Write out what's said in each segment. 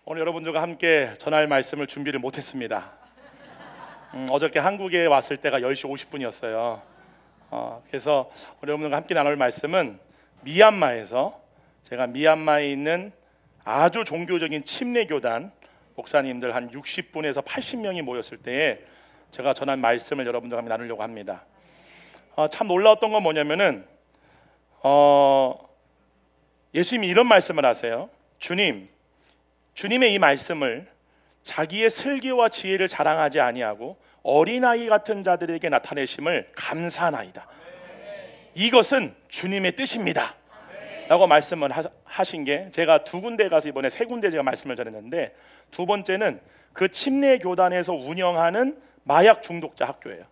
오늘 여러분들과 함께 전할 말씀을 준비를 못했습니다. 어저께 한국에 왔을 때가 10시 50분이었어요. 그래서 오늘 여러분들과 함께 나눌 말씀은 미얀마에서, 제가 미얀마에 있는 아주 종교적인 침례교단 목사님들 한 60분에서 80명이 모였을 때에 제가 전한 말씀을 여러분들과 함께 나누려고 합니다. 참 놀라웠던 건 뭐냐면은 예수님이 이런 말씀을 하세요. 주님의 이 말씀을 자기의 슬기와 지혜를 자랑하지 아니하고 어린아이 같은 자들에게 나타내심을 감사하나이다. 이것은 주님의 뜻입니다 라고 말씀을 하신 게, 제가 두 군데 가서 이번에 세 군데 제가 말씀을 전했는데, 두 번째는 그 침례 교단에서 운영하는 마약 중독자 학교예요.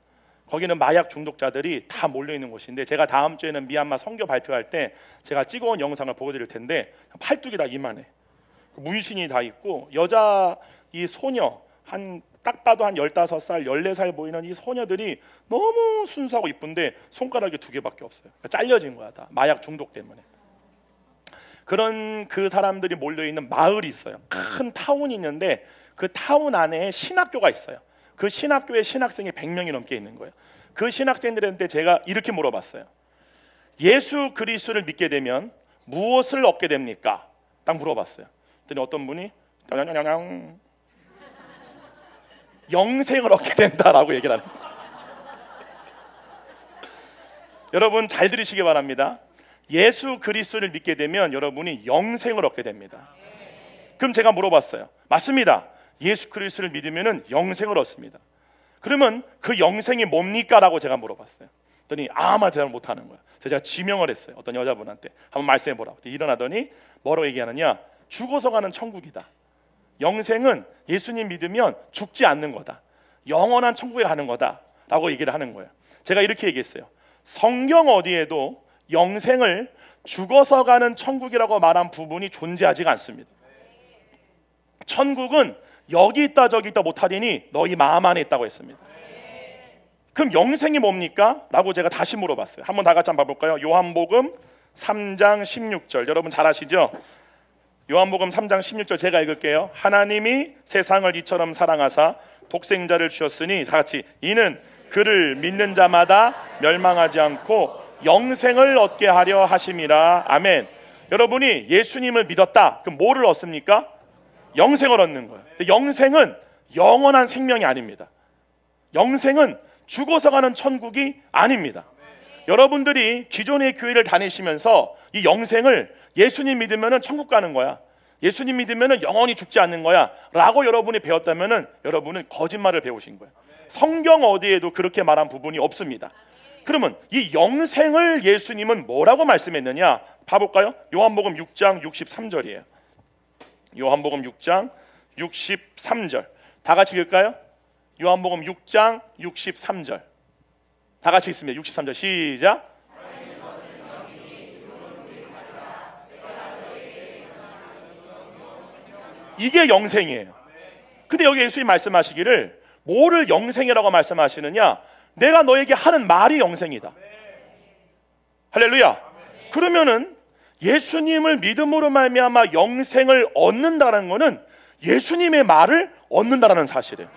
거기는 마약 중독자들이 다 몰려있는 곳인데, 제가 다음 주에는 미얀마 선교 발표할 때 제가 찍어온 영상을 보여드릴 텐데, 팔뚝이 다 이만해. 문신이 다 있고, 여자 이 소녀 딱 봐도 한 15살, 14살 보이는 이 소녀들이 너무 순수하고 이쁜데 손가락이 2개밖에 없어요. 그러니까 잘려진 거야, 다 마약 중독 때문에. 그런 그 사람들이 몰려있는 마을이 있어요. 큰 타운이 있는데 그 타운 안에 신학교가 있어요. 그 신학교에 신학생이 100명이 넘게 있는 거예요. 그 신학생들한테 제가 이렇게 물어봤어요. 예수 그리스도를 믿게 되면 무엇을 얻게 됩니까? 딱 물어봤어요. 그랬더니 어떤 분이 영생을 얻게 된다라고 얘기를 하는 거예요. 여러분 잘 들으시기 바랍니다. 예수 그리스도를 믿게 되면 여러분이 영생을 얻게 됩니다. 그럼 제가 물어봤어요. 맞습니다. 예수 그리스도를 믿으면 영생을 얻습니다. 그러면 그 영생이 뭡니까? 라고 제가 물어봤어요. 그랬더니 아무 말 대답을 못하는 거예요. 제가 지명을 했어요. 어떤 여자분한테 한번 말씀해 보라고. 일어나더니 뭐라고 얘기하느냐, 죽어서 가는 천국이다. 영생은 예수님 믿으면 죽지 않는 거다. 영원한 천국에 가는 거다 라고 얘기를 하는 거예요. 제가 이렇게 얘기했어요. 성경 어디에도 영생을 죽어서 가는 천국이라고 말한 부분이 존재하지가 않습니다. 천국은 여기 있다 저기 있다 못하리니 너희 마음 안에 있다고 했습니다. 그럼 영생이 뭡니까? 라고 제가 다시 물어봤어요. 한번 다 같이 한번 봐볼까요? 요한복음 3장 16절 여러분 잘 아시죠? 요한복음 3장 16절 제가 읽을게요. 하나님이 세상을 이처럼 사랑하사 독생자를 주셨으니, 다 같이, 이는 그를 믿는 자마다 멸망하지 않고 영생을 얻게 하려 하심이라. 아멘. 여러분이 예수님을 믿었다. 그럼 뭐를 얻습니까? 영생을 얻는 거예요. 영생은 영원한 생명이 아닙니다. 영생은 죽어서 가는 천국이 아닙니다. 여러분들이 기존의 교회를 다니시면서 이 영생을 예수님 믿으면 천국 가는 거야, 예수님 믿으면 영원히 죽지 않는 거야 라고 여러분이 배웠다면 여러분은 거짓말을 배우신 거예요. 성경 어디에도 그렇게 말한 부분이 없습니다. 그러면 이 영생을 예수님은 뭐라고 말씀했느냐 봐볼까요? 요한복음 6장 63절이에요 요한복음 6장 63절 다 같이 읽을까요? 요한복음 6장 63절 다 같이 읽습니다. 63절 시작. 이게 영생이에요. 근데 여기 예수님 말씀하시기를 뭐를 영생이라고 말씀하시느냐, 내가 너에게 하는 말이 영생이다. 할렐루야. 그러면은 예수님을 믿음으로 말미암아 영생을 얻는다는 것은 예수님의 말을 얻는다는 사실이에요.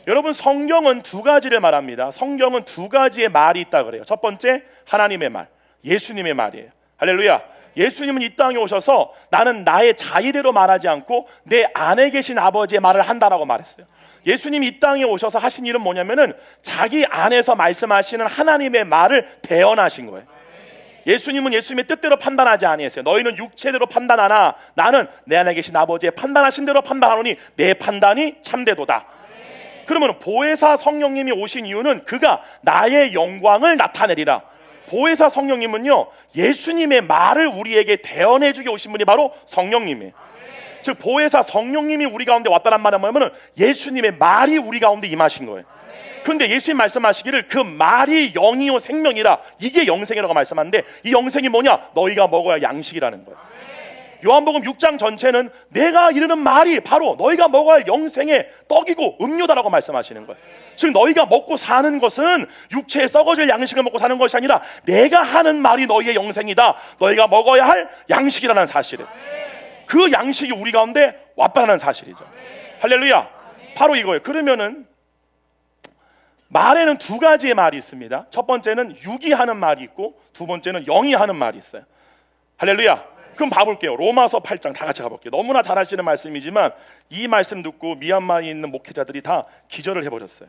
여러분 성경은 두 가지를 말합니다. 성경은 두 가지의 말이 있다 그래요. 첫 번째 하나님의 말, 예수님의 말이에요. 할렐루야. 예수님은 이 땅에 오셔서 나는 나의 자의대로 말하지 않고 내 안에 계신 아버지의 말을 한다라고 말했어요. 예수님이 이 땅에 오셔서 하신 일은 뭐냐면은 자기 안에서 말씀하시는 하나님의 말을 대언하신 거예요. 예수님은 예수님의 뜻대로 판단하지 아니했어요. 너희는 육체대로 판단하나 나는 내 안에 계신 아버지의 판단하신 대로 판단하노니 내 판단이 참되도다. 그러면 보혜사 성령님이 오신 이유는 그가 나의 영광을 나타내리라. 보혜사 성령님은요, 예수님의 말을 우리에게 대언해 주게 오신 분이 바로 성령님이에요. 즉 보혜사 성령님이 우리 가운데 왔다는 말은 뭐냐면 예수님의 말이 우리 가운데 임하신 거예요. 그런데 예수님 말씀하시기를 그 말이 영이요 생명이라, 이게 영생이라고 말씀하는데 이 영생이 뭐냐? 너희가 먹어야 양식이라는 거예요. 요한복음 6장 전체는 내가 이르는 말이 바로 너희가 먹어야 할 영생의 떡이고 음료다라고 말씀하시는 거예요. 즉 너희가 먹고 사는 것은 육체에 썩어질 양식을 먹고 사는 것이 아니라 내가 하는 말이 너희의 영생이다, 너희가 먹어야 할 양식이라는 사실을. 그 양식이 우리 가운데 왔다는 사실이죠. 할렐루야. 바로 이거예요. 그러면은 말에는 두 가지의 말이 있습니다. 첫 번째는 육이 하는 말이 있고 두 번째는 영이 하는 말이 있어요. 할렐루야. 그럼 봐볼게요. 로마서 8장 다 같이 가볼게요. 너무나 잘 아시는 말씀이지만 이 말씀 듣고 미얀마에 있는 목회자들이 다 기절을 해버렸어요.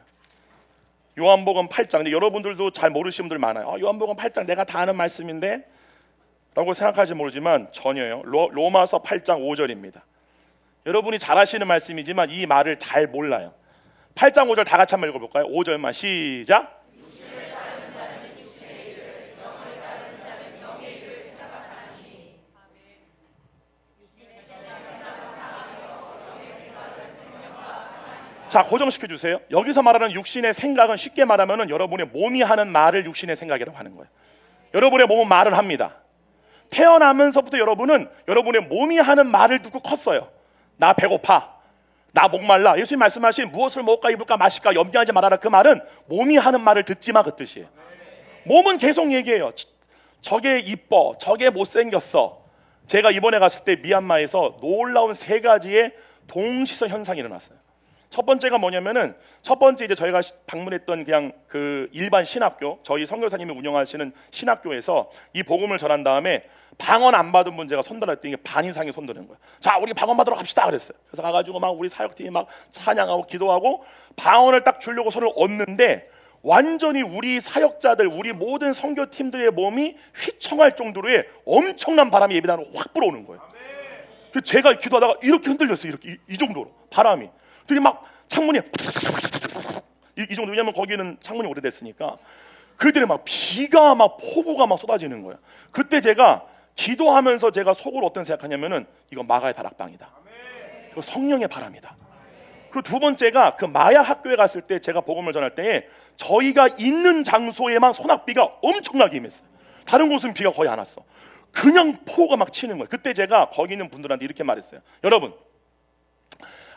요한복음 8장. 근데 여러분들도 잘 모르시는 분들 많아요. 요한복음 8장 내가 다 아는 말씀인데 라고 생각할지 모르지만 전혀요. 로마서 8장 5절입니다. 여러분이 잘 아시는 말씀이지만 이 말을 잘 몰라요. 8장 5절 다 같이 한번 읽어볼까요? 5절만 시작. 자, 고정시켜 주세요. 여기서 말하는 육신의 생각은 쉽게 말하면 여러분의 몸이 하는 말을 육신의 생각이라고 하는 거예요. 여러분의 몸은 말을 합니다. 태어나면서부터 여러분은 여러분의 몸이 하는 말을 듣고 컸어요. 나 배고파, 나 목말라. 예수님 말씀하신 무엇을 먹을까 입을까 마실까 염려하지 말아라. 그 말은 몸이 하는 말을 듣지 마, 그 뜻이에요. 몸은 계속 얘기해요. 저게 이뻐, 저게 못생겼어. 제가 이번에 갔을 때 미얀마에서 놀라운 세 가지의 동시서 현상이 일어났어요. 첫 번째가 뭐냐면은, 첫 번째 이제 저희가 방문했던 그냥 그 일반 신학교, 저희 선교사님이 운영하시는 신학교에서 이 복음을 전한 다음에 방언 안 받은 분 제가 손들었더니 반 이상이 손드는 거예요. 자, 우리 방언 받으러 갑시다 그랬어요. 그래서 가가지고 막 우리 사역팀이 막 찬양하고 기도하고 방언을 딱 주려고 손을 얹는데 완전히 우리 사역자들, 우리 모든 선교팀들의 몸이 휘청할 정도로의 엄청난 바람이 예배당으로 확 불어오는 거예요. 그래서 제가 기도하다가 이렇게 흔들렸어요. 이렇게 이 정도로 바람이. 되게 막 창문이 이 정도, 왜냐면 거기는 창문이 오래됐으니까. 그들이 막 비가 막 폭우가 막 쏟아지는 거예요. 그때 제가 기도하면서 제가 속으로 어떤 생각하냐면은 이거 마가의 다락방이다. 이거 성령의 바람이다. 그리고 두 번째가 그 마야 학교에 갔을 때 제가 복음을 전할 때에 저희가 있는 장소에만 소낙비가 엄청나게 임했어요. 다른 곳은 비가 거의 안 왔어. 그냥 폭우가 막 치는 거예요. 그때 제가 거기 있는 분들한테 이렇게 말했어요. 여러분,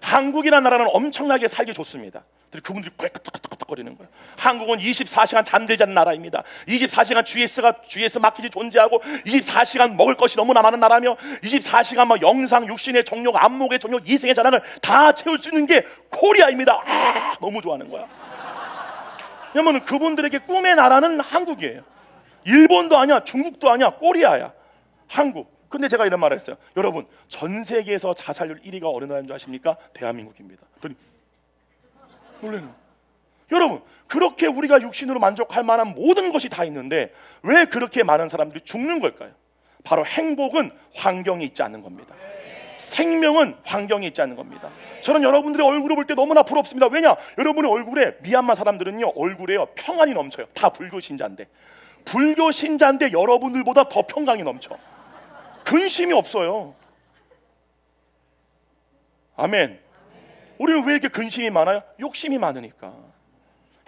한국이라는 나라는 엄청나게 살기 좋습니다. 그분들이 꿀꺽거리는 거예요. 한국은 24시간 잠들지 않는 나라입니다. 24시간 GS 마켓이 존재하고 24시간 먹을 것이 너무나 많은 나라며 24시간 막 영상, 육신의 정욕, 안목의 정욕, 이생의 자랑을 다 채울 수 있는 게 코리아입니다. 너무 좋아하는 거야. 왜냐면 그분들에게 꿈의 나라는 한국이에요. 일본도 아니야, 중국도 아니야, 코리아야. 한국. 근데 제가 이런 말을 했어요. 여러분, 전 세계에서 자살률 1위가 어느 나라인 줄 아십니까? 대한민국입니다. 놀래는. 여러분, 그렇게 우리가 육신으로 만족할 만한 모든 것이 다 있는데 왜 그렇게 많은 사람들이 죽는 걸까요? 바로 행복은 환경에 있지 않는 겁니다. 생명은 환경에 있지 않는 겁니다. 저는 여러분들의 얼굴을 볼 때 너무나 부럽습니다. 왜냐? 여러분의 얼굴에, 미얀마 사람들은요 얼굴에요 평안이 넘쳐요. 다 불교 신자인데 여러분들보다 더 평강이 넘쳐. 근심이 없어요. 아멘. 우리는 왜 이렇게 근심이 많아요? 욕심이 많으니까.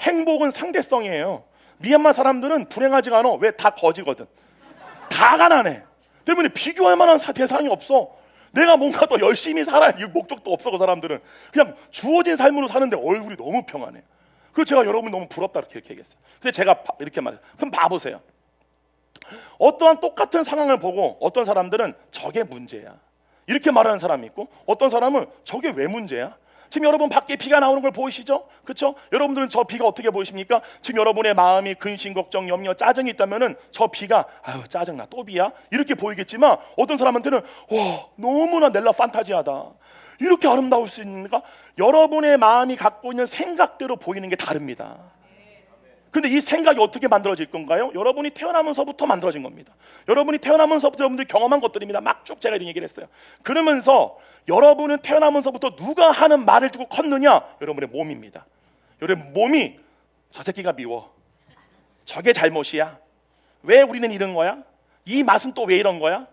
행복은 상대성이에요. 미얀마 사람들은 불행하지가 않아. 왜? 다 거지거든. 다 가난해. 때문에 비교할 만한 대상이 없어. 내가 뭔가 더 열심히 살아야 이 목적도 없어. 그 사람들은 그냥 주어진 삶으로 사는데 얼굴이 너무 평안해요. 그래서 제가 여러분 너무 부럽다 이렇게 얘기했어요. 근데 제가 이렇게 말해요. 그럼 봐보세요. 어떠한 똑같은 상황을 보고 어떤 사람들은 저게 문제야 이렇게 말하는 사람이 있고, 어떤 사람은 저게 왜 문제야? 지금 여러분 밖에 비가 나오는 걸 보이시죠? 그렇죠? 여러분들은 저 비가 어떻게 보이십니까? 지금 여러분의 마음이 근심, 걱정, 염려, 짜증이 있다면은 저 비가 아유 짜증나 또 비야? 이렇게 보이겠지만 어떤 사람한테는 와 너무나 넬라 판타지하다. 이렇게 아름다울 수 있는가? 여러분의 마음이 갖고 있는 생각대로 보이는 게 다릅니다. 근데 이 생각이 어떻게 만들어질 건가요? 여러분이 태어나면서부터 만들어진 겁니다. 여러분이 태어나면서부터 여러분들이 경험한 것들입니다. 막 쭉 제가 이런 얘기를 했어요. 그러면서 여러분은 태어나면서부터 누가 하는 말을 듣고 컸느냐? 여러분의 몸입니다. 여러분 몸이 저 새끼가 미워, 저게 잘못이야, 왜 우리는 이런 거야? 이 맛은 또 왜 이런 거야?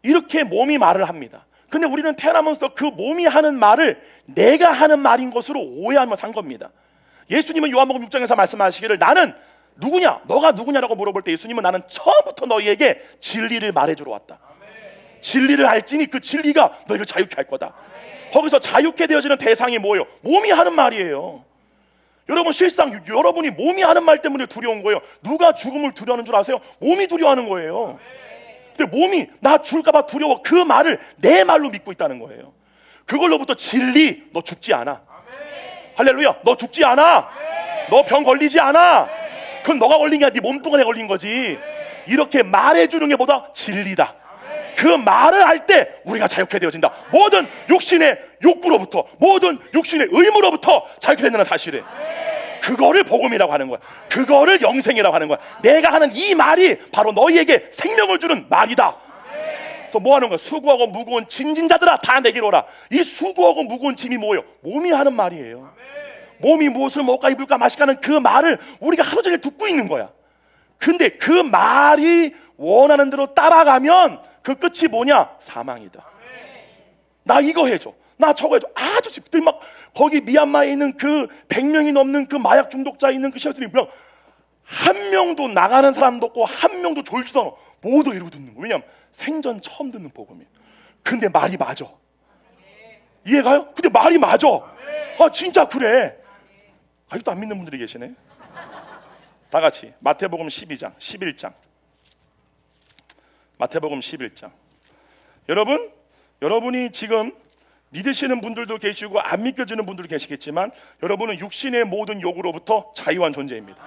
이렇게 몸이 말을 합니다. 근데 우리는 태어나면서 그 몸이 하는 말을 내가 하는 말인 것으로 오해하며 산 겁니다. 예수님은 요한복음 6장에서 말씀하시기를 나는 누구냐? 너가 누구냐라고 물어볼 때 예수님은 나는 처음부터 너희에게 진리를 말해주러 왔다. 진리를 알지니 그 진리가 너희를 자유케 할 거다. 거기서 자유케 되어지는 대상이 뭐예요? 몸이 하는 말이에요. 여러분 실상 여러분이 몸이 하는 말 때문에 두려운 거예요. 누가 죽음을 두려워하는 줄 아세요? 몸이 두려워하는 거예요. 근데 몸이 나 죽을까봐 두려워. 그 말을 내 말로 믿고 있다는 거예요. 그걸로부터 진리, 너 죽지 않아. 할렐루야, 너 죽지 않아. 너 병 걸리지 않아. 그건 너가 걸린 게 아니라 네 몸뚱아리에 걸린 거지. 이렇게 말해주는 게 뭐다? 진리다. 그 말을 할 때 우리가 자유케 되어진다. 모든 육신의 욕구로부터, 모든 육신의 의무로부터 자유케 된다는 사실에, 그거를 복음이라고 하는 거야. 그거를 영생이라고 하는 거야. 내가 하는 이 말이 바로 너희에게 생명을 주는 말이다. 그래서 뭐 하는 거야? 수고하고 무거운 짐진 자들아 다 내게로 오라. 이 수고하고 무거운 짐이 뭐예요? 몸이 하는 말이에요. 몸이 무엇을 먹을까 입을까 마실까 하는 그 말을 우리가 하루 종일 듣고 있는 거야. 근데 그 말이 원하는 대로 따라가면 그 끝이 뭐냐? 사망이다. 나 이거 해줘, 나 저거 해줘. 아주 집들 막 거기 미얀마에 있는 그 100명이 넘는 그 마약 중독자 있는 그 시설들이 그냥 한 명도 나가는 사람도 없고 한 명도 졸지도 않아. 모두 이러고 듣는 거예요. 왜냐하면 생전 처음 듣는 복음이에요. 근데 말이 맞아. 이해가요? 근데 말이 맞아. 아 진짜 그래. 아직도 안 믿는 분들이 계시네. 다 같이 마태복음 12장 11장. 마태복음 11장. 여러분이 지금 믿으시는 분들도 계시고 안 믿겨지는 분들도 계시겠지만 여러분은 육신의 모든 욕으로부터 자유한 존재입니다.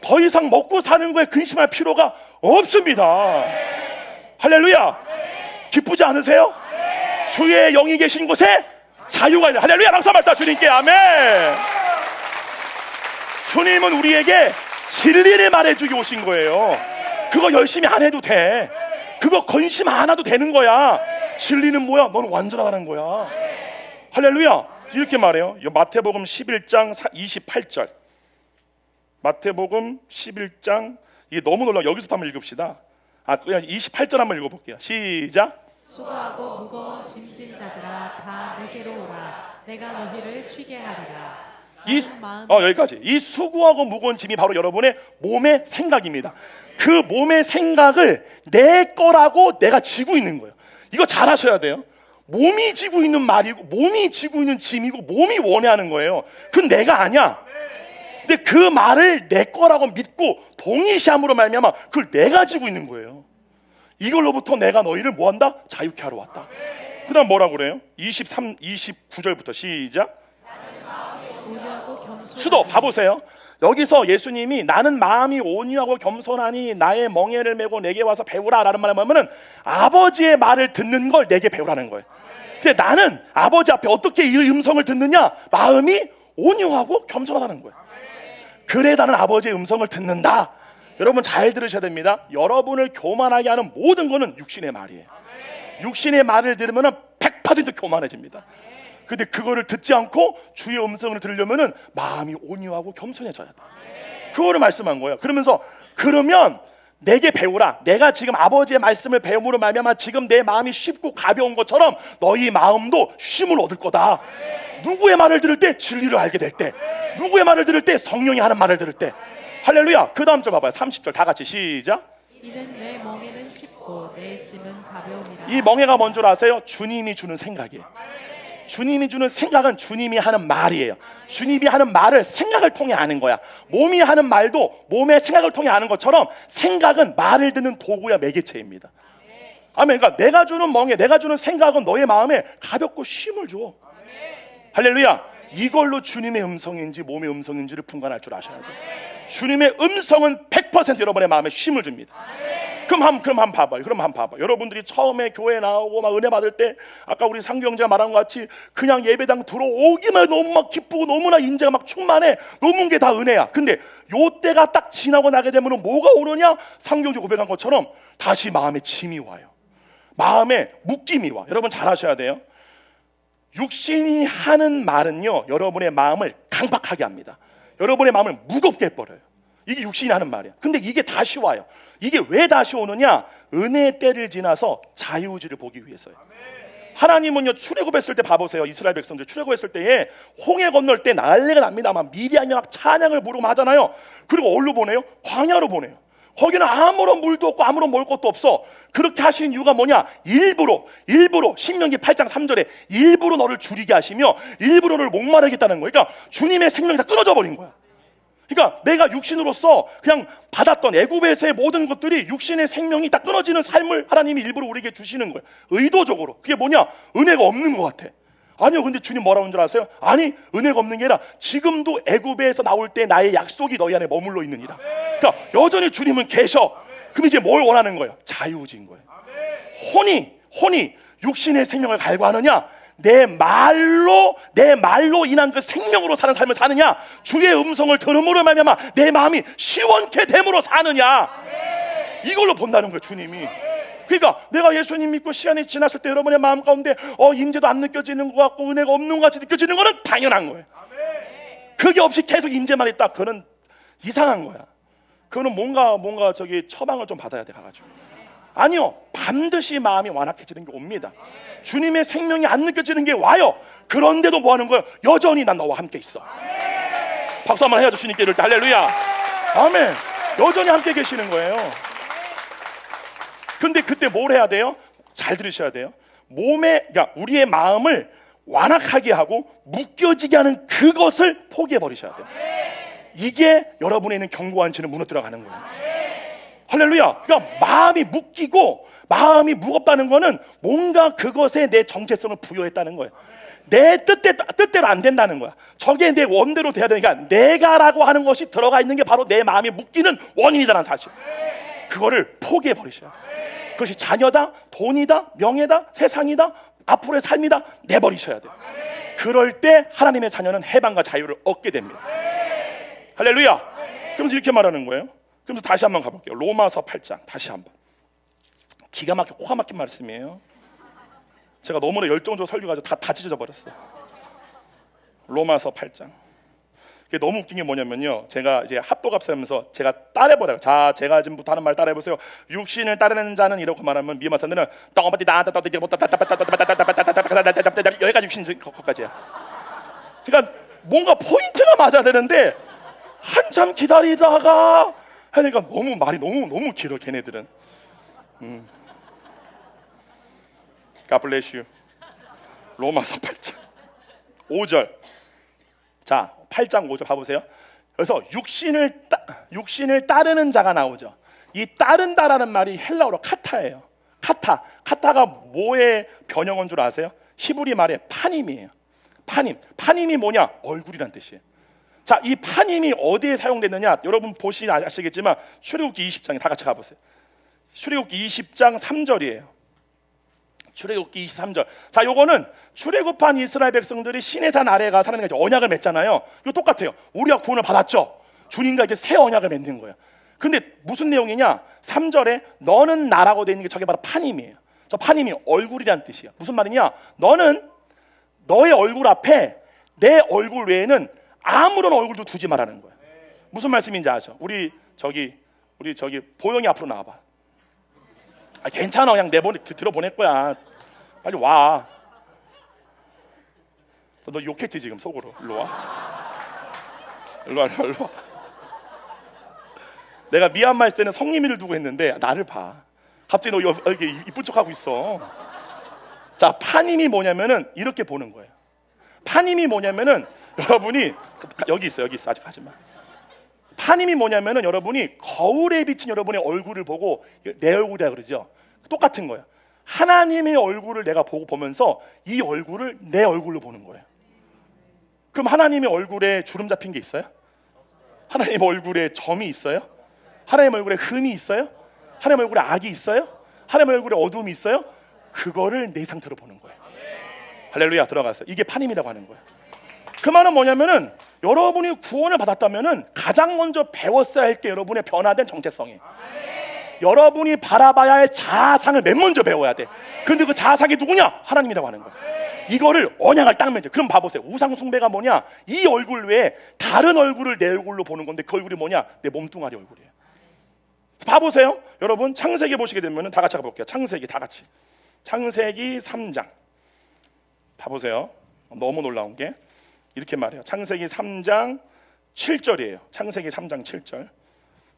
더 이상 먹고 사는 거에 근심할 필요가 없습니다. 할렐루야. 기쁘지 않으세요? 주의 영이 계신 곳에 자유가 있는. 할렐루야. 박수 한번 쳐 주님께. 아멘. 주님은 우리에게 진리를 말해주기 오신 거예요. 그거 열심히 안 해도 돼. 그거 건심 안 해도 되는 거야. 진리는 뭐야? 너는 완전하다는 거야. 할렐루야. 이렇게 말해요. 마태복음 11장 28절. 마태복음 11장, 이게 너무 놀라워. 여기서 한번 읽읍시다. 그냥 28절 한번 읽어볼게요. 시작. 수고하고 무거운 짐진 자들아 다 내게로 오라. 내가 너희를 쉬게 하리라. 여기까지. 이 수고하고 무거운 짐이 바로 여러분의 몸의 생각입니다. 그 몸의 생각을 내 거라고 내가 지고 있는 거예요. 이거 잘 하셔야 돼요. 몸이 지고 있는 말이고 몸이 지고 있는 짐이고 몸이 원해하는 거예요. 그건 내가 아니야. 근데 그 말을 내 거라고 믿고 동의시함으로 말미암아 그걸 내가 지고 있는 거예요. 이걸로부터 내가 너희를 뭐한다? 자유케 하러 왔다. 그 다음 뭐라고 그래요? 29절부터 시작. 수도 봐보세요. 여기서 예수님이 나는 마음이 온유하고 겸손하니 나의 멍에를 메고 내게 와서 배우라 라는 말을 하면은 아버지의 말을 듣는 걸 내게 배우라는 거예요. 근데 나는 아버지 앞에 어떻게 이 음성을 듣느냐? 마음이 온유하고 겸손하다는 거예요. 그래 나는 아버지의 음성을 듣는다. 여러분 잘 들으셔야 됩니다. 여러분을 교만하게 하는 모든 거는 육신의 말이에요. 육신의 말을 들으면 100% 교만해집니다. 근데 그거를 듣지 않고 주의 음성을 들으려면은 마음이 온유하고 겸손해져야 돼. 그거를 말씀한 거예요. 그러면 내게 배우라. 내가 지금 아버지의 말씀을 배움으로 말미암아 지금 내 마음이 쉽고 가벼운 것처럼 너희 마음도 쉼을 얻을 거다. 누구의 말을 들을 때? 진리를 알게 될 때. 누구의 말을 들을 때? 성령이 하는 말을 들을 때. 할렐루야. 그 다음 절 봐봐요. 30절 다 같이 시작. 이는 내 멍에는 쉽고 내 짐은 가벼움이라. 이 멍에가 뭔 줄 아세요? 주님이 주는 생각이에요. 주님이 주는 생각은 주님이 하는 말이에요. 주님이 하는 말을 생각을 통해 아는 거야. 몸이 하는 말도 몸의 생각을 통해 아는 것처럼 생각은 말을 듣는 도구야, 매개체입니다. 아멘. 그러니까 내가 주는 멍에, 내가 주는 생각은 너의 마음에 가볍고 쉼을 줘. 할렐루야. 이걸로 주님의 음성인지 몸의 음성인지를 분간할 줄 아셔야 돼요. 주님의 음성은 100% 여러분의 마음에 쉼을 줍니다. 그럼 한번 봐봐요. 여러분들이 처음에 교회 나오고 막 은혜 받을 때 아까 우리 상경자 말한 것 같이 그냥 예배당 들어오기만 너무 막 기쁘고 너무나 인재가 막 충만해. 너무 게 다 은혜야. 근데 요 때가 딱 지나고 나게 되면 뭐가 오느냐? 상경자 고백한 것처럼 다시 마음에 짐이 와요. 마음에 묶임이 와. 여러분 잘 하셔야 돼요. 육신이 하는 말은요, 여러분의 마음을 강박하게 합니다. 여러분의 마음을 무겁게 해버려요. 이게 육신이 하는 말이야. 근데 이게 다시 와요. 이게 왜 다시 오느냐? 은혜의 때를 지나서 자유의지를 보기 위해서요. 하나님은요, 출애굽했을 때 봐보세요. 이스라엘 백성들 출애굽했을 때에 홍해 건널 때 난리가 납니다. 막 미리암이 막 찬양을 부르고 하잖아요. 그리고 어디로 보내요? 광야로 보내요. 거기는 아무런 물도 없고 아무런 먹을 것도 없어. 그렇게 하신 이유가 뭐냐? 일부러 신명기 8장 3절에 일부러 너를 줄이게 하시며 일부러 너를 목마르게 했다는 거예요. 그러니까 주님의 생명이 다 끊어져 버린 거야. 그러니까 내가 육신으로서 그냥 받았던 애굽에서의 모든 것들이 육신의 생명이 다 끊어지는 삶을 하나님이 일부러 우리에게 주시는 거예요. 의도적으로. 그게 뭐냐? 은혜가 없는 것 같아. 아니요, 근데 주님 뭐라고 하는 줄 아세요? 아니, 은혜가 없는 게 아니라 지금도 애굽에서 나올 때 나의 약속이 너희 안에 머물러 있느니라. 그러니까 여전히 주님은 계셔. 그럼 이제 뭘 원하는 거예요? 자유의지인 거예요. 혼이 육신의 생명을 갈구하느냐, 내 말로 인한 그 생명으로 사는 삶을 사느냐, 주의 음성을 들음으로 말미암아 내 마음이 시원케 됨으로 사느냐, 이걸로 본다는 거예요, 주님이. 그러니까 내가 예수님 믿고 시간이 지났을 때 여러분의 마음 가운데 임재도 안 느껴지는 것 같고 은혜가 없는 것 같이 느껴지는 거는 당연한 거예요. 그게 없이 계속 임재만 있다, 그거는 이상한 거야. 그거는 뭔가 저기 처방을 좀 받아야 돼, 가가지고. 아니요, 반드시 마음이 완악해지는 게 옵니다. 주님의 생명이 안 느껴지는 게 와요. 그런데도 뭐 하는 거예요? 여전히 난 너와 함께 있어. 박수 한번 해야죠, 주님께. 이럴 때 할렐루야, 아멘. 여전히 함께 계시는 거예요. 근데 그때 뭘 해야 돼요? 잘 들으셔야 돼요. 그러니까 우리의 마음을 완악하게 하고 묶여지게 하는 그것을 포기해 버리셔야 돼요. 이게 여러분에 있는 견고한 진을 무너뜨려가는 거예요. 할렐루야. 그러니까 마음이 묶이고 마음이 무겁다는 거는 뭔가 그것에 내 정체성을 부여했다는 거예요. 내 뜻대로 안 된다는 거야. 저게 내 원대로 돼야 되니까 내가라고 하는 것이 들어가 있는 게 바로 내 마음이 묶이는 원인이라는 사실. 그거를 포기해 버리셔야 돼요. 그것이 자녀다, 돈이다, 명예다, 세상이다, 앞으로의 삶이다, 내버리셔야 돼요. 그럴 때 하나님의 자녀는 해방과 자유를 얻게 됩니다. 할렐루야. 그러면서 이렇게 말하는 거예요. 그러면서 다시 한번 가볼게요. 로마서 8장 다시 한번. 기가 막혀, 코가 막힌 말씀이에요. 제가 너무나 열정적으로 설교가지고 다 찢어져 버렸어요. 로마서 8장. 그게 너무 웃긴 게 뭐냐면요, 제가 이제 합독합사 하면서 제가 따라해버려요. 자, 제가 지금부터 하는 말 따라해보세요. 육신을 따르는 자는 이렇게 말하면 미음사들은 여기까지 육신 것까지야. 그러니까 뭔가 포인트가 맞아야 되는데 한참 기다리다가 하니까 말이 너무 길어, 걔네들은. God bless you. 로마서 8장 5절. 자, 8장 5절 봐보세요. 그래서 육신을 따르는 자가 나오죠. 이 따른다라는 말이 헬라어로 카타예요. 카타가 뭐의 변형인 줄 아세요? 히브리 말의 파님이에요. 파님이 뭐냐? 얼굴이란 뜻이에요. 자, 이 파님이 어디에 사용됐느냐? 여러분 보시면 아시겠지만 출애굽기 20장에 다 같이 가보세요. 출애굽기 20장 3절이에요. 출애굽기 23절. 자, 요거는 출애굽한 이스라엘 백성들이 시내산 아래 가서 하나님과 언약을 맺잖아요. 이거 똑같아요. 우리가 구원을 받았죠. 주님과 이제 새 언약을 맺는 거예요. 근데 무슨 내용이냐? 3절에 너는 나라고 되어 있는 게 저게 바로 파님이에요. 저 파님이 얼굴이란 뜻이에요. 무슨 말이냐? 너는 너의 얼굴 앞에 내 얼굴 외에는 아무런 얼굴도 두지 말라는 거예요. 무슨 말씀인지 아죠? 우리 저기 보영이 앞으로 나와봐. 괜찮아, 그냥 들어보낼 거야. 빨리 와. 너 욕했지 지금 속으로. 일로 와. 일로 와. 내가 미얀마 있을 때는 성님이를 두고 했는데 나를 봐. 갑자기 너 이렇게 이쁜 척하고 있어. 자, 파님이 뭐냐면은 이렇게 보는 거예요. 파님이 뭐냐면은 여러분이 여기 있어 아직 가지 마. 파님이 뭐냐면은 여러분이 거울에 비친 여러분의 얼굴을 보고 내 얼굴이라 그러죠. 똑같은 거예요. 하나님의 얼굴을 내가 보면서 이 얼굴을 내 얼굴로 보는 거예요. 그럼 하나님의 얼굴에 주름 잡힌 게 있어요? 하나님 얼굴에 점이 있어요? 하나님 얼굴에 흠이 있어요? 하나님 얼굴에 악이 있어요? 하나님 얼굴에 어둠이 있어요? 그거를 내 상태로 보는 거예요. 할렐루야, 들어갔어요. 이게 파님이라고 하는 거예요. 그 말은 뭐냐면은 여러분이 구원을 받았다면은 가장 먼저 배웠어야 할 게 여러분의 변화된 정체성이에요. 여러분이 바라봐야 할 자아상을 맨 먼저 배워야 돼. 근데 그 자아상이 누구냐? 하나님이라고 하는 거야. 이거를 언약을 딱 맺어. 그럼 봐보세요. 우상 숭배가 뭐냐? 이 얼굴 외에 다른 얼굴을 내 얼굴로 보는 건데 그 얼굴이 뭐냐? 내 몸뚱아리 얼굴이에요. 봐보세요. 여러분 창세기 보시게 되면 다 같이 가볼게요. 창세기 다 같이. 창세기 3장 봐보세요. 너무 놀라운 게 이렇게 말해요. 창세기 3장 7절이에요. 창세기 3장 7절.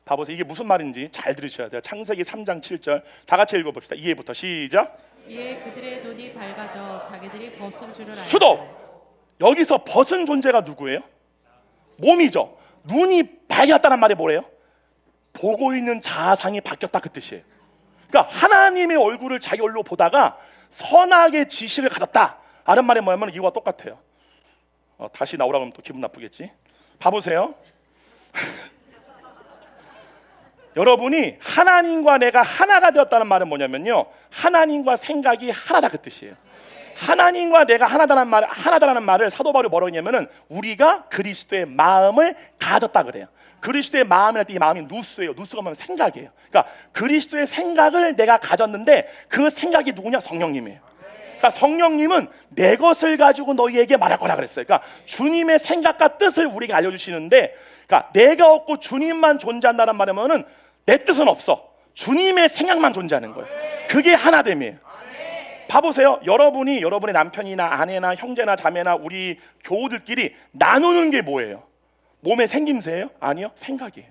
봐보세요. 이게 무슨 말인지 잘 들으셔야 돼요. 창세기 3장 7절 다 같이 읽어봅시다. 이해부터 시작. 이에 그들의 눈이 밝아져 자기들이 벗은 줄을 알고. 수도. 여기서 벗은 존재가 누구예요? 몸이죠. 눈이 밝았다는 말이 뭐래요? 보고 있는 자아상이 바뀌었다 그 뜻이에요. 그러니까 하나님의 얼굴을 자기 얼굴로 보다가 선악의 지식을 가졌다 라는 말이 뭐냐면 이거와 똑같아요. 다시 나오라고 하면 또 기분 나쁘겠지. 봐보세요. 여러분이 하나님과 내가 하나가 되었다는 말은 뭐냐면요, 하나님과 생각이 하나다 그 뜻이에요. 하나님과 내가 하나다라는 말을 사도 바울이 뭐라고 했냐면은 우리가 그리스도의 마음을 가졌다 그래요. 그리스도의 마음이랄 때 이 마음이 누스예요. 누스가 뭐냐면 생각이에요. 그러니까 그리스도의 생각을 내가 가졌는데 그 생각이 누구냐? 성령님이에요. 그러니까 성령님은 내 것을 가지고 너희에게 말할 거라 그랬어요. 그러니까 주님의 생각과 뜻을 우리에게 알려주시는데, 그러니까 내가 없고 주님만 존재한다는 말이면은 내 뜻은 없어. 주님의 생각만 존재하는 거예요. 그게 하나됨이에요. 봐보세요. 여러분이 여러분의 남편이나 아내나 형제나 자매나 우리 교우들끼리 나누는 게 뭐예요? 몸의 생김새예요? 아니요, 생각이에요.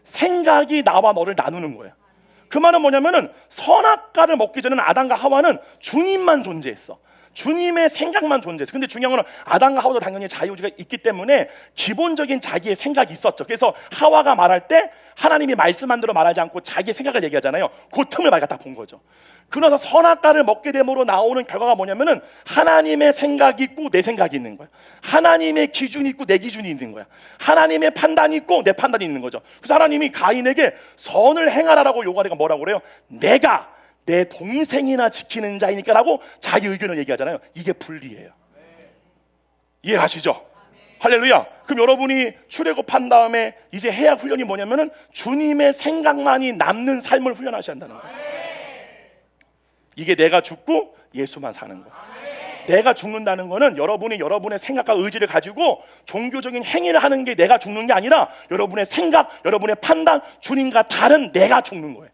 생각이 나와 너를 나누는 거예요. 그 말은 뭐냐면은 선악과를 먹기 전에는 아담과 하와는 주님만 존재했어. 주님의 생각만 존재했어. 근데 중요한 건 아담과 하와도 당연히 자유의지가 있기 때문에 기본적인 자기의 생각이 있었죠. 그래서 하와가 말할 때 하나님이 말씀한 대로 말하지 않고 자기 생각을 얘기하잖아요. 그 틈을 말가 딱 본 거죠. 그러나서 선악과를 먹게 됨으로 나오는 결과가 뭐냐면은 하나님의 생각이 있고 내 생각이 있는 거야. 하나님의 기준이 있고 내 기준이 있는 거야. 하나님의 판단이 있고 내 판단이 있는 거죠. 그래서 하나님이 가인에게 선을 행하라라고 요구하니까 뭐라고 그래요? 내가 내 동생이나 지키는 자이니까 라고 자기 의견을 얘기하잖아요. 이게 분리예요. 이해하시죠? 할렐루야. 그럼 여러분이 출애굽한 다음에 이제 해야 훈련이 뭐냐면은 주님의 생각만이 남는 삶을 훈련하셔야 한다는 거예요. 이게 내가 죽고 예수만 사는 거예요. 내가 죽는다는 거는 여러분이 여러분의 생각과 의지를 가지고 종교적인 행위를 하는 게 내가 죽는 게 아니라 여러분의 생각, 여러분의 판단, 주님과 다른 내가 죽는 거예요.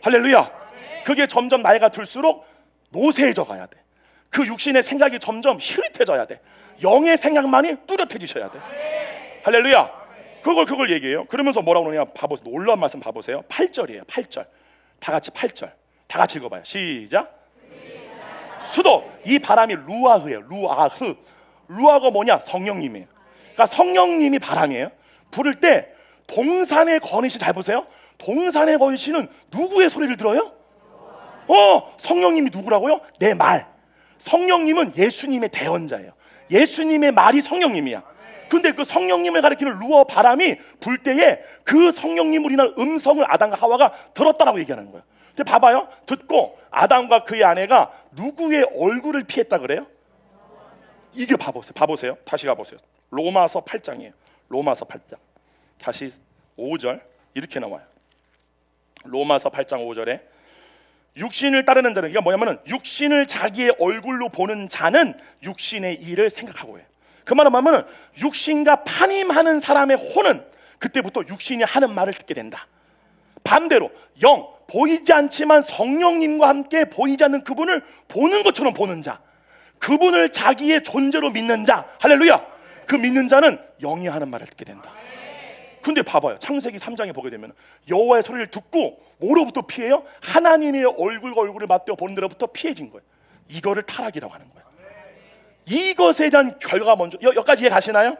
할렐루야. 그게 점점 나이가 들수록 노쇠해져 가야 돼. 그 육신의 생각이 점점 흐릿해져야 돼. 영의 생각만이 뚜렷해지셔야 돼. 할렐루야. 그걸 얘기해요. 그러면서 뭐라고 그러냐? 봐보세요. 놀라운 말씀 봐보세요. 8절이에요. 8절. 다 같이 8절. 다 같이 읽어봐요. 시작. 수도. 이 바람이 루아흐예요. 루아흐. 루아가 뭐냐? 성령님이에요. 그러니까 성령님이 바람이에요. 부를 때 동산의 거니시, 잘 보세요. 동산의 거니시는 누구의 소리를 들어요? 성령님이 누구라고요? 내 말. 성령님은 예수님의 대언자예요. 예수님의 말이 성령님이야. 근데 그 성령님을 가리키는 루어 바람이 불 때에 그 성령님으로 인한 음성을 아담과 하와가 들었다라고 얘기하는 거예요. 근데 봐봐요. 듣고 아담과 그의 아내가 누구의 얼굴을 피했다 그래요? 이게 봐보세요. 다시 가보세요. 로마서 8장이에요. 로마서 8장. 다시 5절 이렇게 나와요. 로마서 8장 5절에 육신을 따르는 자는, 그러니까 뭐냐면은 육신을 자기의 얼굴로 보는 자는 육신의 일을 생각하고 해요. 그 말은 뭐냐면은 육신과 판임하는 사람의 혼은 그때부터 육신이 하는 말을 듣게 된다. 반대로 영, 보이지 않지만 성령님과 함께 보이지 않는 그분을 보는 것처럼 보는 자, 그분을 자기의 존재로 믿는 자, 할렐루야. 그 믿는 자는 영이 하는 말을 듣게 된다. 근데 봐봐요. 창세기 3장에 보게 되면 여호와의 소리를 듣고 뭐로부터 피해요? 하나님의 얼굴과 얼굴을 맞대어 보는 데로부터 피해진 거예요. 이거를 타락이라고 하는 거예요. 이것에 대한 결과가 먼저, 여기까지 이해 가시나요?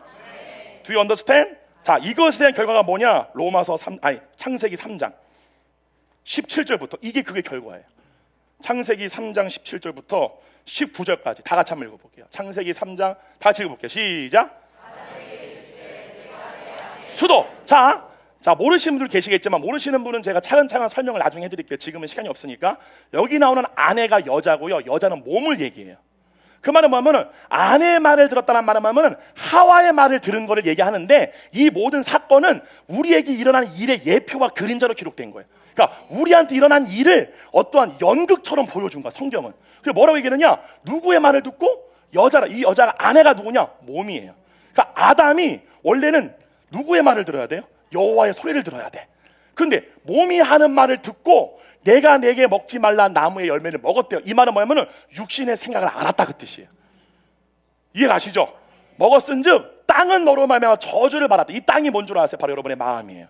Do you understand? 자, 이것에 대한 결과가 뭐냐? 창세기 3장 17절부터 이게 그게 결과예요. 창세기 3장 17절부터 19절까지 다 같이 한번 읽어볼게요. 창세기 3장 다 같이 읽어볼게요. 시작. 수도. 자, 모르시는 분들 계시겠지만 모르시는 분은 제가 차근차근 설명을 나중에 해드릴게요. 지금은 시간이 없으니까. 여기 나오는 아내가 여자고요. 여자는 몸을 얘기해요. 그 말은 뭐냐면은 아내의 말을 들었다는 말은 뭐냐면은 하와의 말을 들은 거를 얘기하는데, 이 모든 사건은 우리에게 일어난 일의 예표와 그림자로 기록된 거예요. 그러니까 우리한테 일어난 일을 어떠한 연극처럼 보여준 거야, 성경은. 그래서 뭐라고 얘기하느냐? 누구의 말을 듣고? 여자라. 이 여자가 아내가 누구냐? 몸이에요. 그러니까 아담이 원래는 누구의 말을 들어야 돼요? 여호와의 소리를 들어야 돼. 근데 몸이 하는 말을 듣고 내가 내게 먹지 말라 나무의 열매를 먹었대요. 이 말은 뭐냐면은 육신의 생각을 알았다 그 뜻이에요. 이해가시죠? 먹었은즉 땅은 너로 말미암아 저주를 받았다. 이 땅이 뭔 줄 아세요? 바로 여러분의 마음이에요.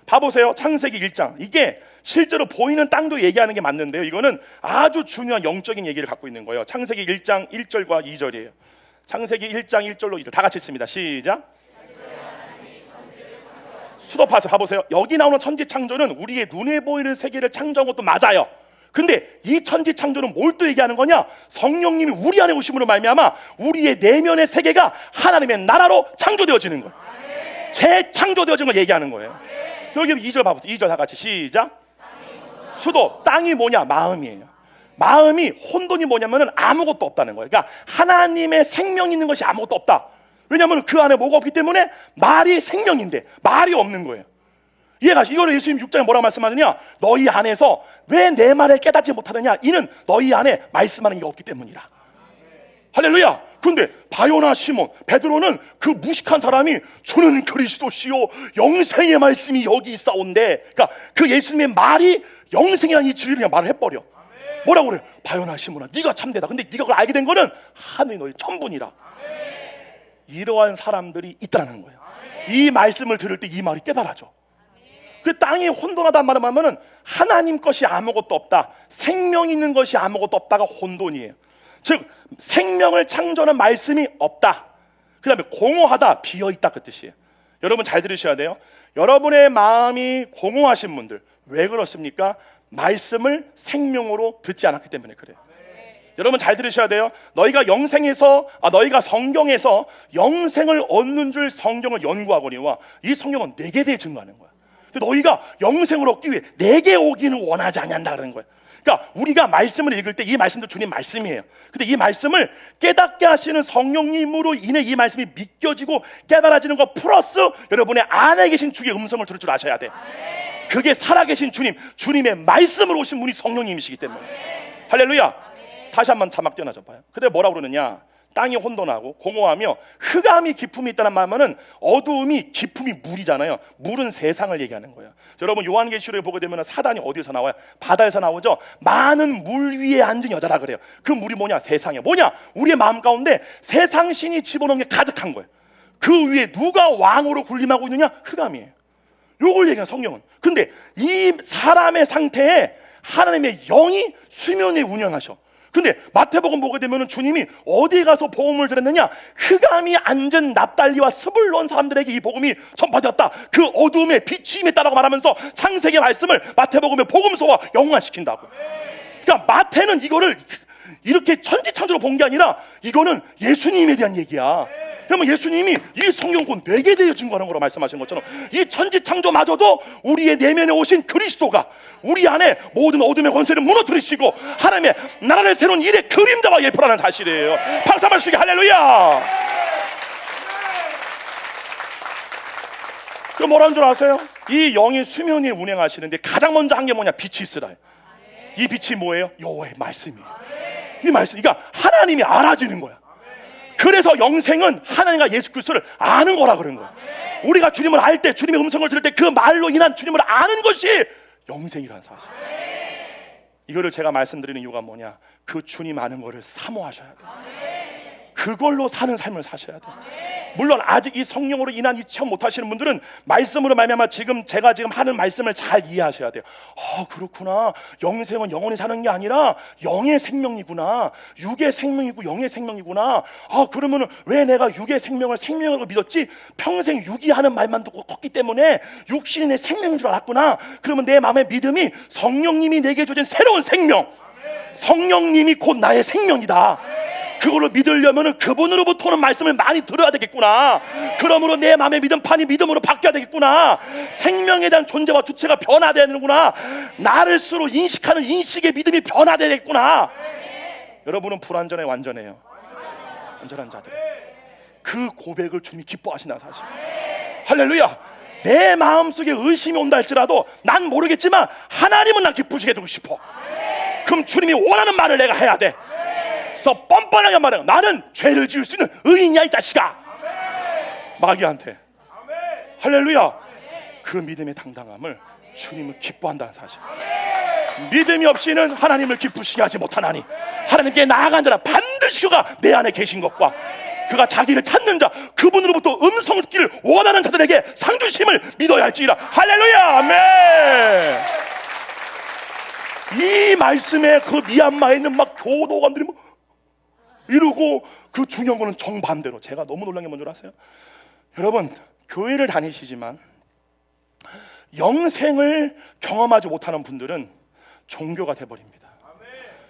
봐보세요. 창세기 1장. 이게 실제로 보이는 땅도 얘기하는 게 맞는데요, 이거는 아주 중요한 영적인 얘기를 갖고 있는 거예요. 창세기 1장 1절과 2절이에요. 창세기 1장 1절로 2절 다 같이 읽습니다. 시작. 수도파서 봐보세요. 여기 나오는 천지창조는 우리의 눈에 보이는 세계를 창조한 것도 맞아요. 근데 이 천지창조는 뭘 또 얘기하는 거냐? 성령님이 우리 안에 오심으로 말미암아 우리의 내면의 세계가 하나님의 나라로 창조되어지는 거예요. 재창조되어진 걸 얘기하는 거예요. 여기 2절 봐보세요. 2절 다 같이 시작. 수도, 땅이 뭐냐? 마음이에요. 마음이, 혼돈이 뭐냐면은 아무것도 없다는 거예요. 그러니까 하나님의 생명 있는 것이 아무것도 없다. 왜냐하면 그 안에 뭐가 없기 때문에 말이 생명인데 말이 없는 거예요. 이해가시? 이거를 예수님 6장에 뭐라고 말씀하느냐? 너희 안에서 왜 내 말을 깨닫지 못하느냐? 이는 너희 안에 말씀하는 이가 없기 때문이라. 할렐루야. 근데 바요나 시몬, 베드로는 그 무식한 사람이 주는 그리스도시요 영생의 말씀이 여기 있사온데, 그러니까 그 예수님의 말이 영생이라는 이 진리를 그냥 말을 해버려. 뭐라고 그래? 바요나 시몬아, 네가 참되다. 근데 네가 그걸 알게 된 거는 하늘이 너희 천분이라. 이러한 사람들이 있다는 거예요. 이 말씀을 들을 때 이 말이 깨달아져. 그 땅이 혼돈하다는 말을 하면은 하나님 것이 아무것도 없다, 생명 있는 것이 아무것도 없다가 혼돈이에요. 즉 생명을 창조하는 말씀이 없다. 그 다음에 공허하다, 비어있다, 그 뜻이에요. 여러분 잘 들으셔야 돼요. 여러분의 마음이 공허하신 분들, 왜 그렇습니까? 말씀을 생명으로 듣지 않았기 때문에 그래요. 여러분 잘 들으셔야 돼요. 너희가 너희가 성경에서 영생을 얻는 줄 성경을 연구하거니와 이 성경은 내게 대해 증거하는 거야. 너희가 영생을 얻기 위해 내게 오기는 원하지 않는다는 거예요. 그러니까 우리가 말씀을 읽을 때 이 말씀도 주님 말씀이에요. 근데 이 말씀을 깨닫게 하시는 성령님으로 인해 이 말씀이 믿겨지고 깨달아지는 것 플러스 여러분의 안에 계신 주의 음성을 들을 줄 아셔야 돼. 그게 살아계신 주님, 주님의 말씀으로 오신 분이 성령님이시기 때문에. 할렐루야. 다시 한번 자막 띄어놔줘 봐요. 근데 뭐라고 그러느냐? 땅이 혼돈하고 공허하며 흑암이 깊음이 있다는 말은 어두움이 깊음이 물이잖아요. 물은 세상을 얘기하는 거예요. 여러분 요한계시록에 보게 되면 사단이 어디서 나와요? 바다에서 나오죠. 많은 물 위에 앉은 여자라 그래요. 그 물이 뭐냐? 세상이야. 뭐냐? 우리의 마음 가운데 세상 신이 집어넣은 게 가득한 거예요. 그 위에 누가 왕으로 군림하고 있느냐? 흑암이에요. 요걸 얘기하는 성경은. 근데 이 사람의 상태에 하나님의 영이 수면에 운영하셔. 근데 마태복음 보게 되면 주님이 어디에 가서 복음을 전했느냐? 흑암이 앉은 납달리와 스불론 사람들에게 이 복음이 전파되었다. 그 어두움에 빛이 임했다라고 말하면서 창세기 말씀을 마태복음의 복음서와 연관시킨다고. 그러니까 마태는 이거를 이렇게 천지창조로 본 게 아니라 이거는 예수님에 대한 얘기야. 그러면 예수님이 이 성경권 내게 대해 증거하는 거로 말씀하신 것처럼 이 천지창조마저도 우리의 내면에 오신 그리스도가 우리 안에 모든 어둠의 권세를 무너뜨리시고 하나님의 나라를 세우는 일의 그림자와 예표라는 사실이에요. 박수 한번 주시게 할렐루야. 그 뭐라는 줄 아세요? 이 영이 수면 위에 운행하시는데 가장 먼저 한 게 뭐냐? 빛이 있으라. 이 빛이 뭐예요? 여호와의 말씀이에요. 이 말씀, 그러니까 하나님이 알아지는 거야. 그래서 영생은 하나님과 예수 그리스도를 아는 거라 그런 거야. 우리가 주님을 알 때, 주님의 음성을 들을 때 그 말로 인한 주님을 아는 것이 영생이라는 사실. 이거를 제가 말씀드리는 이유가 뭐냐? 그 주님 아는 거를 사모하셔야 돼요. 그걸로 사는 삶을 사셔야 돼요. 물론 아직 이 성령으로 인한 이 체험 못하시는 분들은 말씀으로 말미암아 제가 지금 하는 말씀을 잘 이해하셔야 돼요. 그렇구나. 영생은 영원히 사는 게 아니라 영의 생명이구나. 육의 생명이고 영의 생명이구나. 그러면은 왜 내가 육의 생명을 생명으로 믿었지? 평생 육이 하는 말만 듣고 컸기 때문에 육신이 내 생명인 줄 알았구나. 그러면 내 마음의 믿음이 성령님이 내게 주신 새로운 생명, 성령님이 곧 나의 생명이다. 그걸로 믿으려면 그분으로부터 오는 말씀을 많이 들어야 되겠구나. 그러므로 내 마음의 믿음판이 믿음으로 바뀌어야 되겠구나. 생명에 대한 존재와 주체가 변화되야 되는구나. 나를 스스로 인식하는 인식의 믿음이 변화되야 되겠구나. 여러분은 불완전해, 완전해요? 완전한 자들. 그 고백을 주님이 기뻐하신다는 사실. 할렐루야. 내 마음속에 의심이 온다 할지라도 난 모르겠지만 하나님은 난 기쁘시게 해주고 싶어. 그럼 주님이 원하는 말을 내가 해야 돼. 뻔뻔하게 말해. 나는 죄를 지을 수 있는 의인이야 이 자식아. 마귀한테. 할렐루야. 그 믿음의 당당함을 주님은 기뻐한다는 사실. 믿음이 없이는 하나님을 기쁘시게 하지 못하나니 하나님께 나아간 자는 반드시 그가 내 안에 계신 것과 그가 자기를 찾는 자, 그분으로부터 음성을 듣기를 원하는 자들에게 상 주심을 믿어야 할지라. 할렐루야. 아멘. 이 말씀에 그 미얀마에 있는 막 교도관들이 이러고 그 중요한 거는 정반대로. 제가 너무 놀란 게 뭔지 아세요? 여러분 교회를 다니시지만 영생을 경험하지 못하는 분들은 종교가 돼버립니다.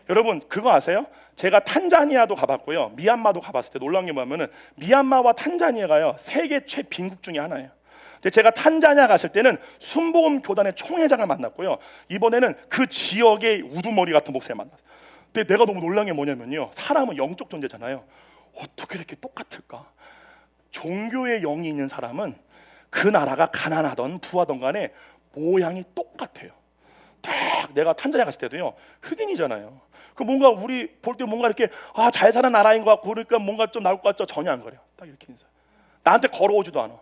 여러분 그거 아세요? 제가 탄자니아도 가봤고요, 미얀마도 가봤을 때 놀라운 게 뭐냐면은 미얀마와 탄자니아가요 세계 최빈국 중에 하나예요. 근데 제가 탄자니아 갔을 때는 순복음 교단의 총회장을 만났고요, 이번에는 그 지역의 우두머리 같은 목사를 만났어요. 근데 내가 너무 놀란 게 뭐냐면요, 사람은 영적 존재잖아요. 어떻게 이렇게 똑같을까? 종교의 영이 있는 사람은 그 나라가 가난하던 부하던 간에 모양이 똑같아요. 딱 내가 탄자니아 갔을 때도요, 흑인이잖아요. 그 뭔가 우리 볼 때 뭔가 이렇게 잘 사는 나라인 것 같고 그러니까 뭔가 좀 나올 것 같죠? 전혀 안 그래요. 딱 이렇게 인사. 나한테 걸어오지도 않아.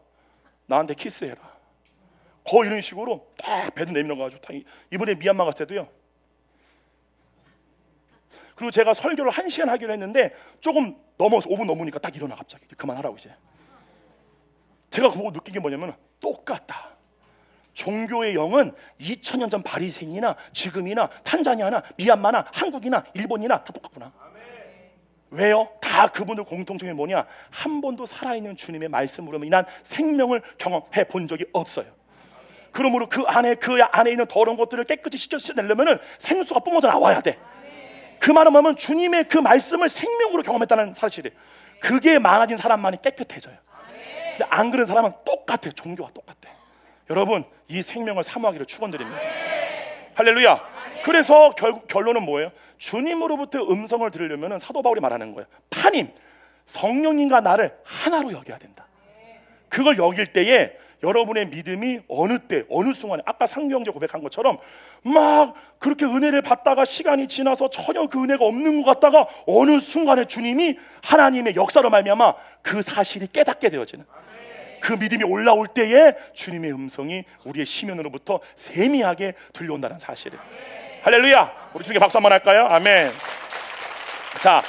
나한테 키스해라. 거의 이런 식으로 딱 배도 내밀어 가지고 이번에 미얀마 갔을 때도요. 그리고 제가 설교를 1시간 하기로 했는데 조금 넘어서 5분 넘으니까 딱 일어나 갑자기. 그만하라고 이제. 제가 그거 보고 느낀 게 뭐냐면 똑같다. 종교의 영은 2000년 전 바리새인이나 지금이나 탄자니아나 미얀마나 한국이나 일본이나 다 똑같구나. 왜요? 다 그분들 공통점이 뭐냐? 한 번도 살아있는 주님의 말씀으로 인한 생명을 경험해 본 적이 없어요. 그러므로 그 안에 있는 더러운 것들을 깨끗이 씻겨내려면 생수가 뿜어져 나와야 돼. 그 말은 뭐냐면 주님의 그 말씀을 생명으로 경험했다는 사실이에요. 그게 많아진 사람만이 깨끗해져요. 근데 안 그런 사람은 똑같아요. 종교와 똑같아. 여러분 이 생명을 사모하기를 축원드립니다. 할렐루야. 그래서 결론은 뭐예요? 주님으로부터 음성을 들으려면 사도 바울이 말하는 거예요. 파님, 성령님과 나를 하나로 여겨야 된다. 그걸 여길 때에 여러분의 믿음이 어느 때 어느 순간에 아까 상경제 고백한 것처럼 막 그렇게 은혜를 받다가 시간이 지나서 전혀 그 은혜가 없는 것 같다가 어느 순간에 주님이 하나님의 역사로 말미암아 그 사실이 깨닫게 되어지는, 그 믿음이 올라올 때에 주님의 음성이 우리의 심연으로부터 세미하게 들려온다는 사실을. 할렐루야. 우리 주님께 박수 한번 할까요? 아멘. 자,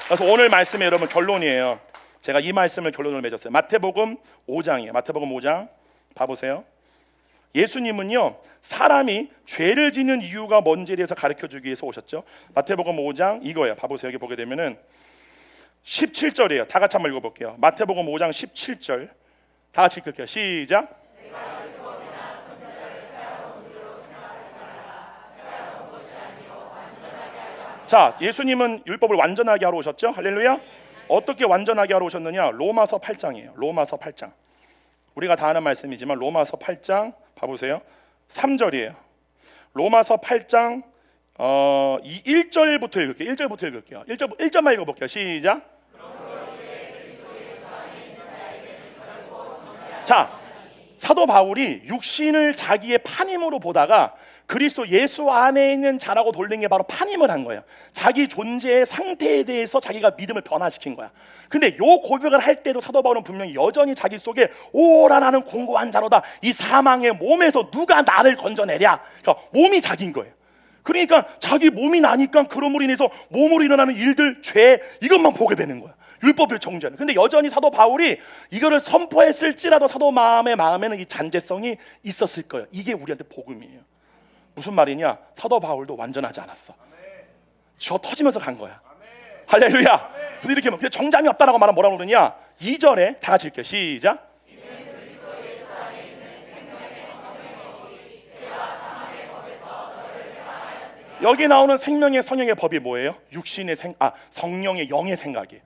그래서 오늘 말씀의 여러분 결론이에요. 제가 이 말씀을 결론으로 맺었어요. 마태복음 5장이에요. 마태복음 5장 봐보세요. 예수님은요 사람이 죄를 짓는 이유가 뭔지에 대해서 가르쳐주기 위해서 오셨죠. 마태복음 5장 이거예요. 봐보세요. 여기 보게 되면은 17절이에요. 다 같이 한번 읽어볼게요. 마태복음 5장 17절 다 같이 읽을게요. 시작. 자, 예수님은 율법을 완전하게 하러 오셨죠. 할렐루야. 어떻게 완전하게 하러 오셨느냐? 로마서 8장이에요. 로마서 8장. 우리가 다 아는 말씀이지만 로마서 8장 봐보세요. 3절이에요. 로마서 8장 1절부터 읽을게요. 1절부터 읽을게요. 1절만 읽어볼게요. 시작. 자, 사도 바울이 육신을 자기의 판임으로 보다가 그리스도 예수 안에 있는 자라고 돌린 게 바로 판임을 한 거예요. 자기 존재의 상태에 대해서 자기가 믿음을 변화시킨 거야. 근데 요 고백을 할 때도 사도 바울은 분명히 여전히 자기 속에 오라 나는 공고한 자로다, 이 사망의 몸에서 누가 나를 건져내랴. 그러니까 몸이 자기인 거예요. 그러니까 자기 몸이 나니까 그러므로 인해서 몸으로 일어나는 일들, 죄 이것만 보게 되는 거야. 율법을 정죄하는. 근데 여전히 사도 바울이 이거를 선포했을지라도 사도 마음에는 이 잔재성이 있었을 거예요. 이게 우리한테 복음이에요. 무슨 말이냐? 사도 바울도 완전하지 않았어. 저 터지면서 간 거야. 할렐루야. 그래서 이렇게 근데 정잠이 없다라고 말하면 뭐라고 그러냐? 2절에 다 같이 읽게요. 시작. 여기 나오는 생명의 성령의 법이 뭐예요? 성령의 영의 생각이에요.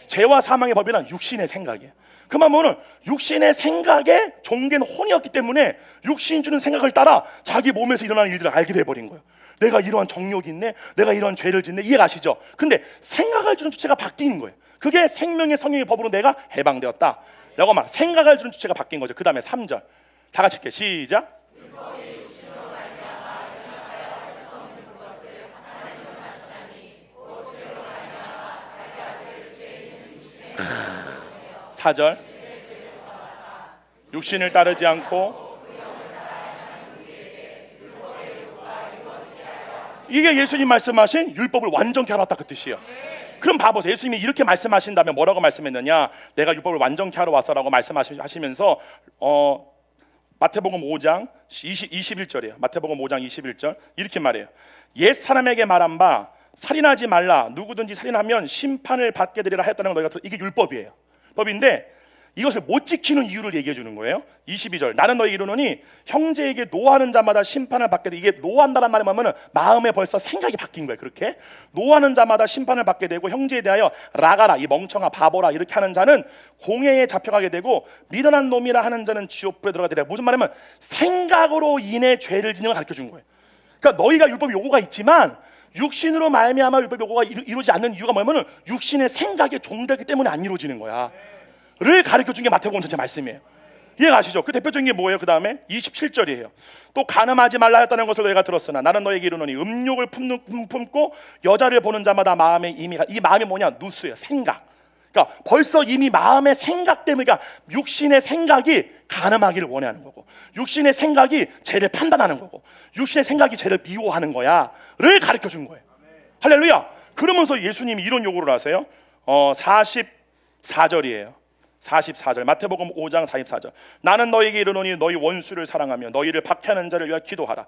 죄와 사망의 법이란 육신의 생각이에요. 그러면 육신의 생각에 종된 혼이었기 때문에 육신이 주는 생각을 따라 자기 몸에서 일어나는 일들을 알게 돼버린 거예요. 내가 이러한 정욕이 있네, 내가 이러한 죄를 짓네, 이해가시죠? 근데 생각을 주는 주체가 바뀌는 거예요. 그게 생명의 성령의 법으로 내가 해방되었다 라고 말. 생각을 주는 주체가 바뀐 거죠. 그 다음에 3절 다 같이 읽게. 시작. 4절 육신을 따르지 않고, 이게 예수님 말씀하신 율법을 완전케 하러 왔다 그 뜻이에요. 그럼 봐보세요. 예수님이 이렇게 말씀하신다면 뭐라고 말씀했느냐? 내가 율법을 완전케 하러 왔어라고 말씀하시면서 마태복음 5장 21절이에요. 마태복음 5장 21절 이렇게 말해요. 옛 사람에게 말한 바 살인하지 말라, 누구든지 살인하면 심판을 받게 되리라 하였다는 걸 너희가 이게 율법이에요. 법인데 이것을 못 지키는 이유를 얘기해 주는 거예요. 22절 나는 너에게 이르노니 형제에게 노하는 자마다 심판을 받게 돼. 이게 노한다는 말이 뭐냐면 마음에 벌써 생각이 바뀐 거예요. 그렇게 노하는 자마다 심판을 받게 되고 형제에 대하여 라가라 이 멍청아 바보라 이렇게 하는 자는 공회에 잡혀가게 되고 미련한 놈이라 하는 자는 지옥불에 들어가게 되라. 무슨 말이냐면 생각으로 인해 죄를 짓는 걸 가르쳐 준 거예요. 그러니까 너희가 율법 요구가 있지만 육신으로 말미암아 율법 요구가 이루어지지 않는 이유가 뭐냐면 육신의 생각에 종되기 때문에 안 이루어지는 거야 를 가르쳐준 게 마태복음 전체 말씀이에요. 이해가시죠? 그 대표적인 게 뭐예요? 그 다음에 27절이에요. 또 간음하지 말라 했다는 것을 너희가 들었으나 나는 너에게 이르노니 음욕을 품고 여자를 보는 자마다 마음에 이미 이 마음이 뭐냐? 누스예요. 생각. 그러니까 벌써 이미 마음의 생각 때문에 그러니까 육신의 생각이 간음하기를 원하는 거고 육신의 생각이 죄를 판단하는 거고 육신의 생각이 죄를 미워하는 거야 를 가르쳐준 거예요. 할렐루야. 그러면서 예수님이 이런 요구를 하세요. 44절이에요. 44절 마태복음 5장 44절 나는 너에게 이르노니 너희 원수를 사랑하며 너희를 박해하는 자를 위하여 기도하라.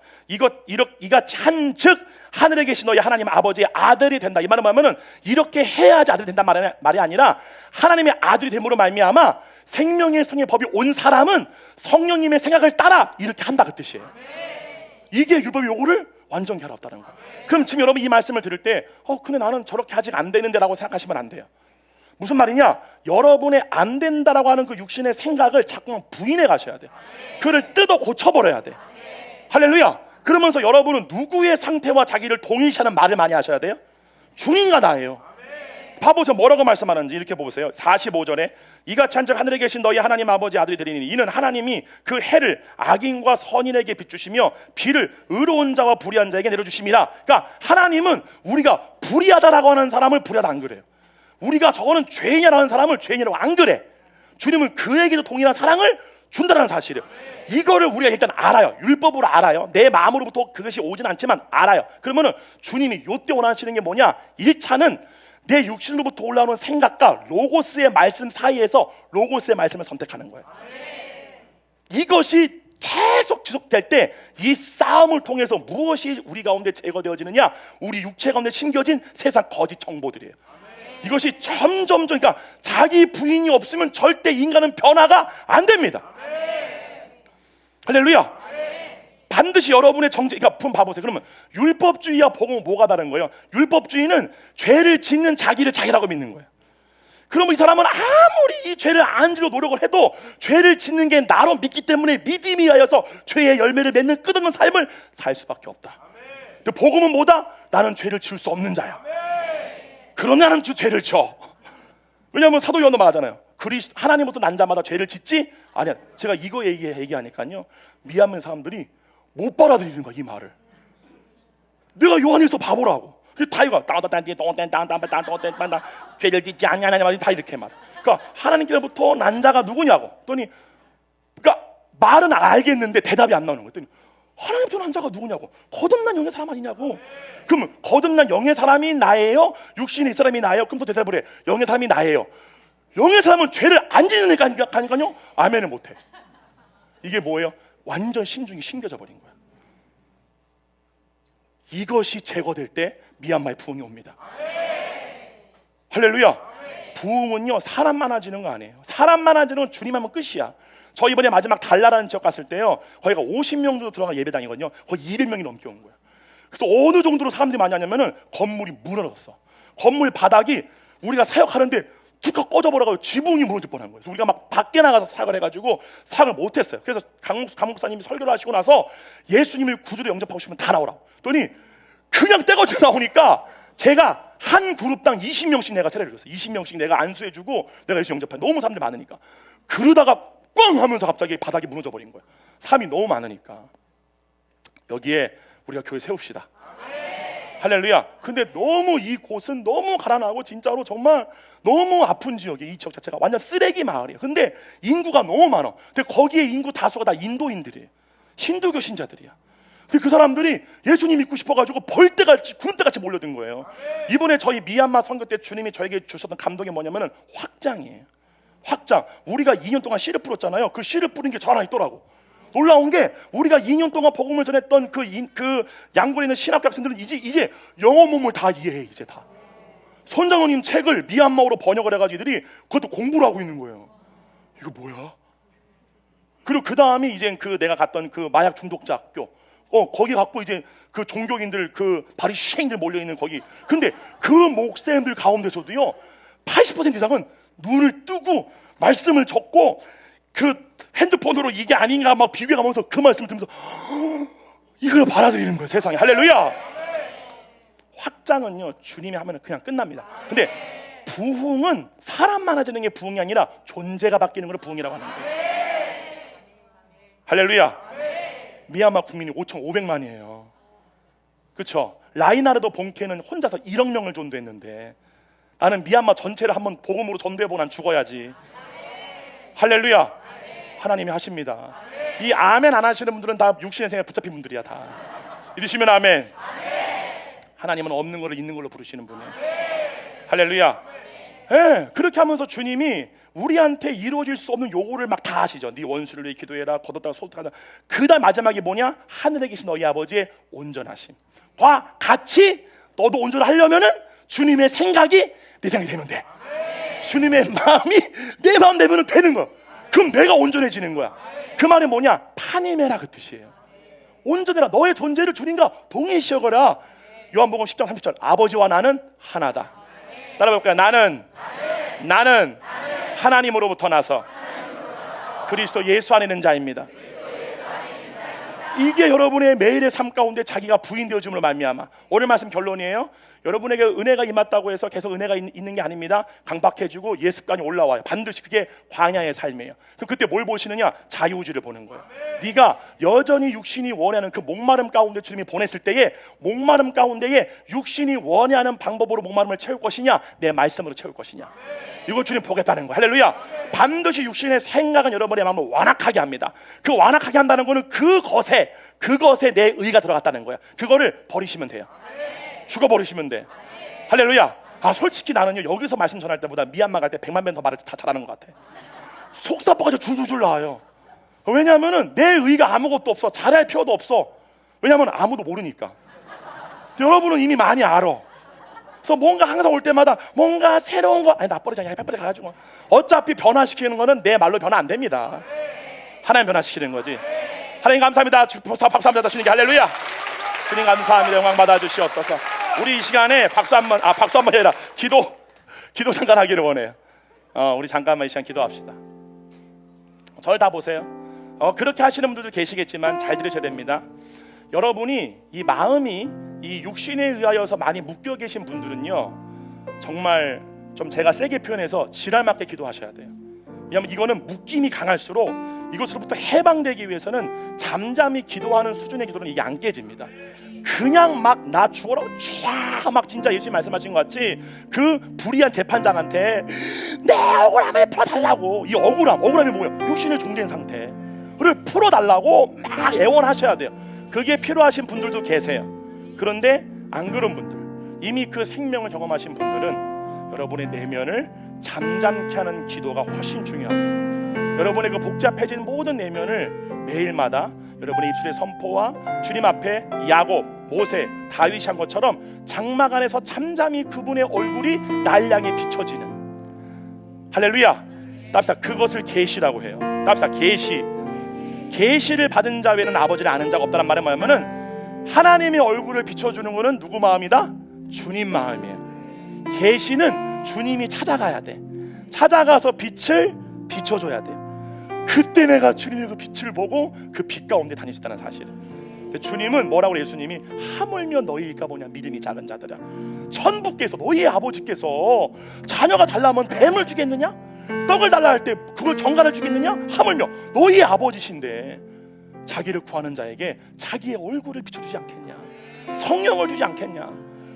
이같이 한즉 하늘에 계신 너희 하나님 아버지의 아들이 된다. 이 말은 뭐냐면 이렇게 해야지 아들이 된다 말이 아니라 하나님의 아들이 됨으로 말미암아 생명의 성의 법이 온 사람은 성령님의 생각을 따라 이렇게 한다 그 뜻이에요. 이게 율법의 요구를 완전 결합다는 거예요. 그럼 지금 여러분 이 말씀을 들을 때 근데 나는 저렇게 아직 안 되는데 라고 생각하시면 안 돼요. 무슨 말이냐? 여러분의 안 된다라고 하는 그 육신의 생각을 자꾸만 부인해 가셔야 돼. 그를 뜯어 고쳐버려야 돼. 할렐루야. 그러면서 여러분은 누구의 상태와 자기를 동일시하는 말을 많이 하셔야 돼요? 주님과 나예요. 봐보세요. 뭐라고 말씀하는지 이렇게 보세요. 45절에 이같이 한즉 하늘에 계신 너희 하나님 아버지 아들이 되리니 이는 하나님이 그 해를 악인과 선인에게 비추시며 비를 의로운 자와 불의한 자에게 내려주심이라. 그러니까 하나님은 우리가 불의하다라고 하는 사람을 불의하다 안 그래요. 우리가 저거는 죄인이라는 사람을 죄인이라고 안 그래. 주님은 그에게도 동일한 사랑을 준다는 사실이에요. 이거를 우리가 일단 알아요. 율법으로 알아요. 내 마음으로부터 그것이 오진 않지만 알아요. 그러면은 주님이 요때 원하시는 게 뭐냐? 1차는 내 육신으로부터 올라오는 생각과 로고스의 말씀 사이에서 로고스의 말씀을 선택하는 거예요. 이것이 계속 지속될 때 이 싸움을 통해서 무엇이 우리 가운데 제거되어지느냐? 우리 육체 가운데 심겨진 세상 거짓 정보들이에요. 이것이 점점 그러니까 자기 부인이 없으면 절대 인간은 변화가 안 됩니다. 할렐루야. 반드시 여러분의 정죄 그러니까 봐보세요. 그러면 율법주의와 복음은 뭐가 다른 거예요? 율법주의는 죄를 짓는 자기를 자기라고 믿는 거예요. 그러면 이 사람은 아무리 이 죄를 안 지려 노력을 해도 죄를 짓는 게 나로 믿기 때문에 믿음이 하여서 죄의 열매를 맺는 끝없는 삶을 살 수밖에 없다. 근데 복음은 뭐다? 나는 죄를 지을 수 없는 자야. 그런 나는 죄를 져. 왜냐하면 사도 요한도 말하잖아요. 하나님부터 난 자마다 죄를 짓지? 아니야. 제가 이거 얘기하니까요. 미얀마 사람들이 못 받아들이는 거야 이 말을. 내가 요한일서 바보라고. 다이가 죄를 짓지 않냐냐 다 이렇게 말. 그러니까 하나님께로부터 난 자가 누구냐고. 그러니까 말은 알겠는데 대답이 안 나오는 거예요. 하나님부터 난 자가 누구냐고. 거듭난 영의 사람 아니냐고. 그럼 거듭난 영의 사람이 나예요? 육신의 사람이 나예요? 그럼 또 대답을 해. 영의 사람이 나예요. 영의 사람은 죄를 안 짓는 애가 아니까요? 아멘을 못해. 이게 뭐예요? 완전 심중이 심겨져 버린 거야. 이것이 제거될 때 미얀마의 부흥이 옵니다. 할렐루야. 부흥은요 사람 많아지는 거 아니에요. 사람 많아지는 건 주님 하면 끝이야. 저 이번에 마지막 달라라는 지역 갔을 때요 거기가 50명 정도 들어간 예배당이거든요. 거의 200명이 넘게 온 거야. 그래서 어느 정도로 사람들이 많이 하냐면은 건물이 무너졌어. 건물 바닥이 우리가 사역하는데 툭 꺼져버려가지고 지붕이 무너질 뻔한 거예요. 그래서 우리가 막 밖에 나가서 사역을 해가지고 사역을 못했어요. 그래서 강 목사님이 설교를 하시고 나서 예수님을 구주로 영접하고 싶으면 다 나오라고 했더니 그냥 떼거져 나오니까 제가 한 그룹당 20명씩 내가 세례를 줬어요. 20명씩 내가 안수해주고 내가 예수 영접해. 너무 사람들이 많으니까. 그러다가 꽝 하면서 갑자기 바닥이 무너져 버린 거예요. 사람이 너무 많으니까. 여기에 우리가 교회 세웁시다. 할렐루야. 근데 너무 이 곳은 너무 가난하고 진짜로 정말 너무 아픈 지역이에요. 이 지역 자체가 완전 쓰레기 마을이에요. 근데 인구가 너무 많아. 근데 거기에 인구 다수가 다 인도인들이에요. 힌두교 신자들이야. 근데 그 사람들이 예수님 믿고 싶어가지고 벌떼같이 구름떼같이 몰려든 거예요. 이번에 저희 미얀마 선교 때 주님이 저에게 주셨던 감동이 뭐냐면은 확장이에요. 확장. 우리가 2년 동안 씨를 뿌렸잖아요. 그 씨를 뿌린 게 저 하나 있더라고. 놀라운 게 우리가 2년 동안 복음을 전했던 그 양곤에 있는 신학교 학생들은 이제 영어 문물 다 이해해. 이제 다 손장로님 책을 미얀마어로 번역을 해가지고 이들이 그것도 공부를 하고 있는 거예요. 이거 뭐야? 그리고 그 다음이 이제 그 내가 갔던 그 마약 중독자 학교, 거기 갖고 이제 그 종교인들 그 바리새인들 몰려 있는 거기. 근데 그 목사님들 가운데서도요 80% 이상은 눈을 뜨고 말씀을 적고 그 핸드폰으로 이게 아닌가 막 비교해가면서 그 말씀을 들으면서 이걸 받아들이는 거예요. 세상에. 할렐루야. 확장은요 주님이 하면 그냥 끝납니다. 근데 부흥은 사람 많아지는 게 부흥이 아니라 존재가 바뀌는 걸 부흥이라고 하는 거예요. 할렐루야. 미얀마 국민이 5,500만이에요. 그렇죠? 라이나르도 본케는 혼자서 1억 명을 전도했는데 나는 미얀마 전체를 한번 복음으로 전도해보고 난 죽어야지. 할렐루야. 하나님이 하십니다. 이 아멘 안 하시는 분들은 다 육신의 생에 붙잡힌 분들이야. 다 믿으시면 아멘. 하나님은 없는 거를 있는 걸로 부르시는 분이에요. 할렐루야. 예, 그렇게 하면서 주님이 우리한테 이루어질 수 없는 요구를 막 다 하시죠. 네 원수를 위해 기도해라, 거뒀다가 소득하다. 그 다음 마지막에 뭐냐? 하늘에 계신 너희 아버지의 온전하심 과 같이 너도 온전하려면은 주님의 생각이 내 생각이 되면 돼. 주님의 마음이 내 마음 되면 되는 거야. 그럼 내가 온전해지는 거야. 그 말이 뭐냐? 파님해라 그 뜻이에요. 온전해라. 너의 존재를 주님과 동일시 여겨라. 요한복음 10장 30절 아버지와 나는 하나다. 따라해볼까요? 나는 하나님으로부터 나서 그리스도 예수 안에 있는 자입니다. 이게 여러분의 매일의 삶 가운데 자기가 부인되어짐으로 말미암아. 오늘 말씀 결론이에요. 여러분에게 은혜가 임했다고 해서 계속 은혜가 있는 게 아닙니다. 강박해지고 예습관이 올라와요. 반드시 그게 광야의 삶이에요. 그럼 그때 뭘 보시느냐? 자유의지를 보는 거예요. 네가 여전히 육신이 원하는 그 목마름 가운데 주님이 보냈을 때에 목마름 가운데에 육신이 원하는 방법으로 목마름을 채울 것이냐, 내 말씀으로 채울 것이냐, 이걸 주님 보겠다는 거예요. 할렐루야. 반드시 육신의 생각은 여러분의 마음을 완악하게 합니다. 그 완악하게 한다는 거는 그것에 내 의가 들어갔다는 거야. 그거를 버리시면 돼요. 죽어버리시면 돼. 할렐루야. 솔직히 나는요 여기서 말씀 전할 때보다 미얀마 갈 때 100만 배 더 말을 다 잘하는 것 같아. 속사포가 줄줄줄 나와요. 왜냐하면은 내 의가 아무것도 없어. 잘할 필요도 없어. 왜냐하면 아무도 모르니까. 여러분은 이미 많이 알아. 그래서 뭔가 항상 올 때마다 뭔가 새로운 거, 나 버리자, 빨리 가가지고. 어차피 변화시키는 거는 내 말로 변화 안 됩니다. 하나님 변화시키는 거지. 하나님 감사합니다. 박수합니다. 주님께 할렐루야. 주님 감사합니다. 영광 받아 주시옵소서. 우리 이 시간에 박수 한번 해라. 기도 잠깐 하기를 원해요. 우리 잠깐만 이 시간 기도합시다. 저를 다 보세요. 그렇게 하시는 분들도 계시겠지만 잘 들으셔야 됩니다. 여러분이 이 마음이 이 육신에 의하여서 많이 묶여 계신 분들은요 정말 좀 제가 세게 표현해서 지랄 맞게 기도하셔야 돼요. 왜냐하면 이거는 묶임이 강할수록 이것으로부터 해방되기 위해서는 잠잠히 기도하는 수준의 기도는 이게 안 깨집니다. 그냥 막 나 죽어라 막 진짜 예수님 말씀하신 것 같이 그 불의한 재판장한테 내 억울함을 풀어달라고, 이 억울함이 뭐예요? 육신을 종된 상태를 풀어달라고 막 애원하셔야 돼요. 그게 필요하신 분들도 계세요. 그런데 안 그런 분들, 이미 그 생명을 경험하신 분들은 여러분의 내면을 잠잠케 하는 기도가 훨씬 중요합니다. 여러분의 그 복잡해진 모든 내면을 매일마다 여러분의 입술의 선포와 주님 앞에 야곱, 모세, 다윗이 한 것처럼 장막 안에서 잠잠히 그분의 얼굴이 날 향해 비춰지는, 할렐루야. 답시다. 그것을 계시라고 해요. 답시다. 계시를 받은 자 외에는 아버지를 아는 자가 없다는 말은 뭐냐면은 하나님의 얼굴을 비춰주는 것은 누구 마음이다? 주님 마음이에요. 계시는 주님이 찾아가야 돼. 찾아가서 빛을 비춰줘야 돼요. 그때 내가 주님의 그 빛을 보고 그 빛 가운데 다닐 수 있다는 사실을. 근데 주님은 뭐라고 그래요? 예수님이 하물며 너희일까 보냐 믿음이 작은 자들아. 천부께서 너희의 아버지께서 자녀가 달라면 뱀을 주겠느냐? 떡을 달라 할 때 그걸 정갈을 주겠느냐? 하물며 너희의 아버지신데 자기를 구하는 자에게 자기의 얼굴을 비춰주지 않겠냐? 성령을 주지 않겠냐?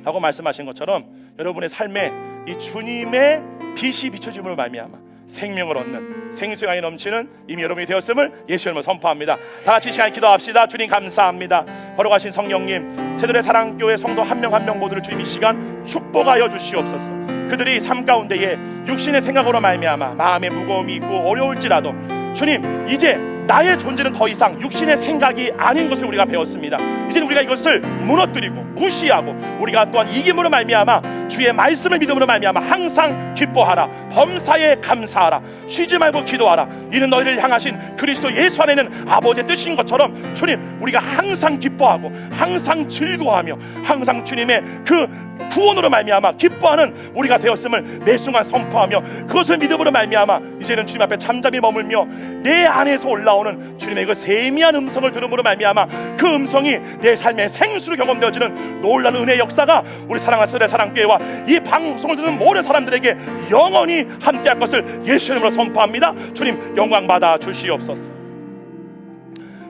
라고 말씀하신 것처럼 여러분의 삶에 이 주님의 빛이 비춰짐으로 말미암아 생명을 얻는 생수강이 넘치는 이미 여러분이 되었음을 예수 이름으로 선포합니다. 다 같이 시간 기도합시다. 주님 감사합니다. 걸어가신 성령님, 새들의 사랑교회 성도 한 명 한 명 모두를 주님 이 시간 축복하여 주시옵소서. 그들이 삶 가운데에 육신의 생각으로 말미암아 마음에 무거움이 있고 어려울지라도 주님 이제 나의 존재는 더 이상 육신의 생각이 아닌 것을 우리가 배웠습니다. 이제는 우리가 이것을 무너뜨리고 무시하고 우리가 또한 이김으로 말미암아 주의 말씀을 믿음으로 말미암아 항상 기뻐하라, 범사에 감사하라, 쉬지 말고 기도하라. 이는 너희를 향하신 그리스도 예수 안에 있는 아버지의 뜻인 것처럼 주님, 우리가 항상 기뻐하고 항상 즐거워하며 항상 주님의 그 구원으로 말미암아 기뻐하는 우리가 되었음을 매 순간 선포하며 그것을 믿음으로 말미암아 이제는 주님 앞에 잠잠히 머물며 내 안에서 올라오는 주님의 그 세미한 음성을 들음으로 말미암아 그 음성이 내 삶의 생수로 경험되어지는 놀라운 은혜의 역사가 우리 사랑하는 스레 사랑교회와 이 방송을 듣는 모든 사람들에게 영원히 함께할 것을 예수 이름으로 선포합니다. 주님, 영광 받아 주시옵소서.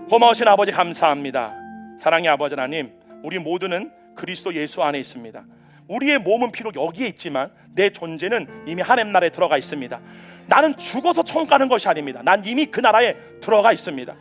고마우신 아버지 감사합니다. 사랑의 아버지 하나님, 우리 모두는 그리스도 예수 안에 있습니다. 우리의 몸은 비록 여기에 있지만 내 존재는 이미 하나님 나라에 들어가 있습니다. 나는 죽어서 천국 가는 것이 아닙니다. 난 이미 그 나라에 들어가 있습니다.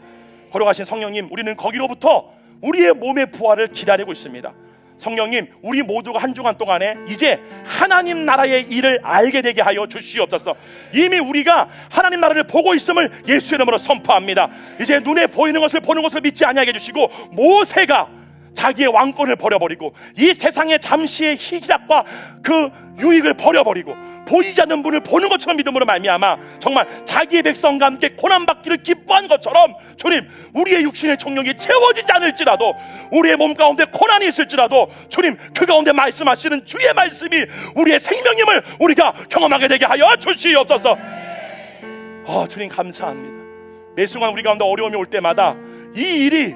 걸어가신 성령님, 우리는 거기로부터 우리의 몸의 부활을 기다리고 있습니다. 성령님, 우리 모두가 한 주간 동안에 이제 하나님 나라의 일을 알게 되게 하여 주시옵소서. 이미 우리가 하나님 나라를 보고 있음을 예수의 이름으로 선포합니다. 이제 눈에 보이는 것을 보는 것을 믿지 아니하게 해주시고 모세가 자기의 왕권을 버려버리고 이 세상의 잠시의 희락과 그 유익을 버려버리고 보이지 않는 분을 보는 것처럼 믿음으로 말미암아 정말 자기의 백성과 함께 고난받기를 기뻐한 것처럼 주님, 우리의 육신의 정욕이 채워지지 않을지라도 우리의 몸 가운데 고난이 있을지라도 주님, 그 가운데 말씀하시는 주의 말씀이 우리의 생명임을 우리가 경험하게 되게 하여 주시옵소서. 주님 감사합니다. 매 순간 우리 가운데 어려움이 올 때마다 이 일이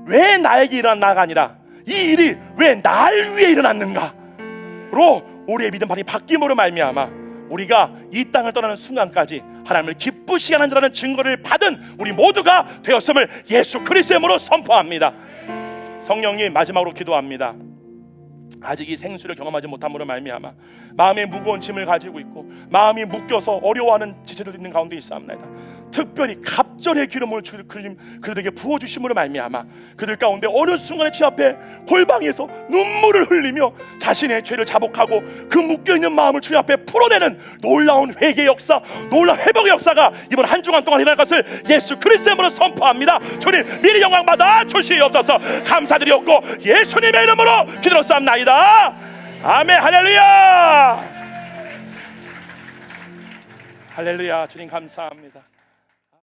왜 나에게 일어난 나가 아니라 이 일이 왜 날 위해 일어났는가로 우리의 믿음 발이 바뀜으로 말미암아 우리가 이 땅을 떠나는 순간까지 하나님을 기쁘시게 하는 자라는 증거를 받은 우리 모두가 되었음을 예수 그리스도의 이름으로 선포합니다. 성령님, 마지막으로 기도합니다. 아직 이 생수를 경험하지 못함으로 말미암아 마음에 무거운 짐을 가지고 있고 마음이 묶여서 어려워하는 지체들도 있는 가운데 있사옵나이다. 특별히 갑절의 기름을 그들에게 부어주심으로 말미암아 그들 가운데 어느 순간에 주 앞에 골방에서 눈물을 흘리며 자신의 죄를 자복하고 그 묶여있는 마음을 주 앞에 풀어내는 놀라운 회개의 역사, 놀라운 회복의 역사가 이번 한 주간 동안 일어날 것을 예수 그리스도의 이름으로 선포합니다. 주님, 미리 영광 받아 주시옵소서. 감사드리옵고 예수님의 이름으로 기도롭사옵나이다. 아멘. 할렐루야. 할렐루야. 주님 감사합니다.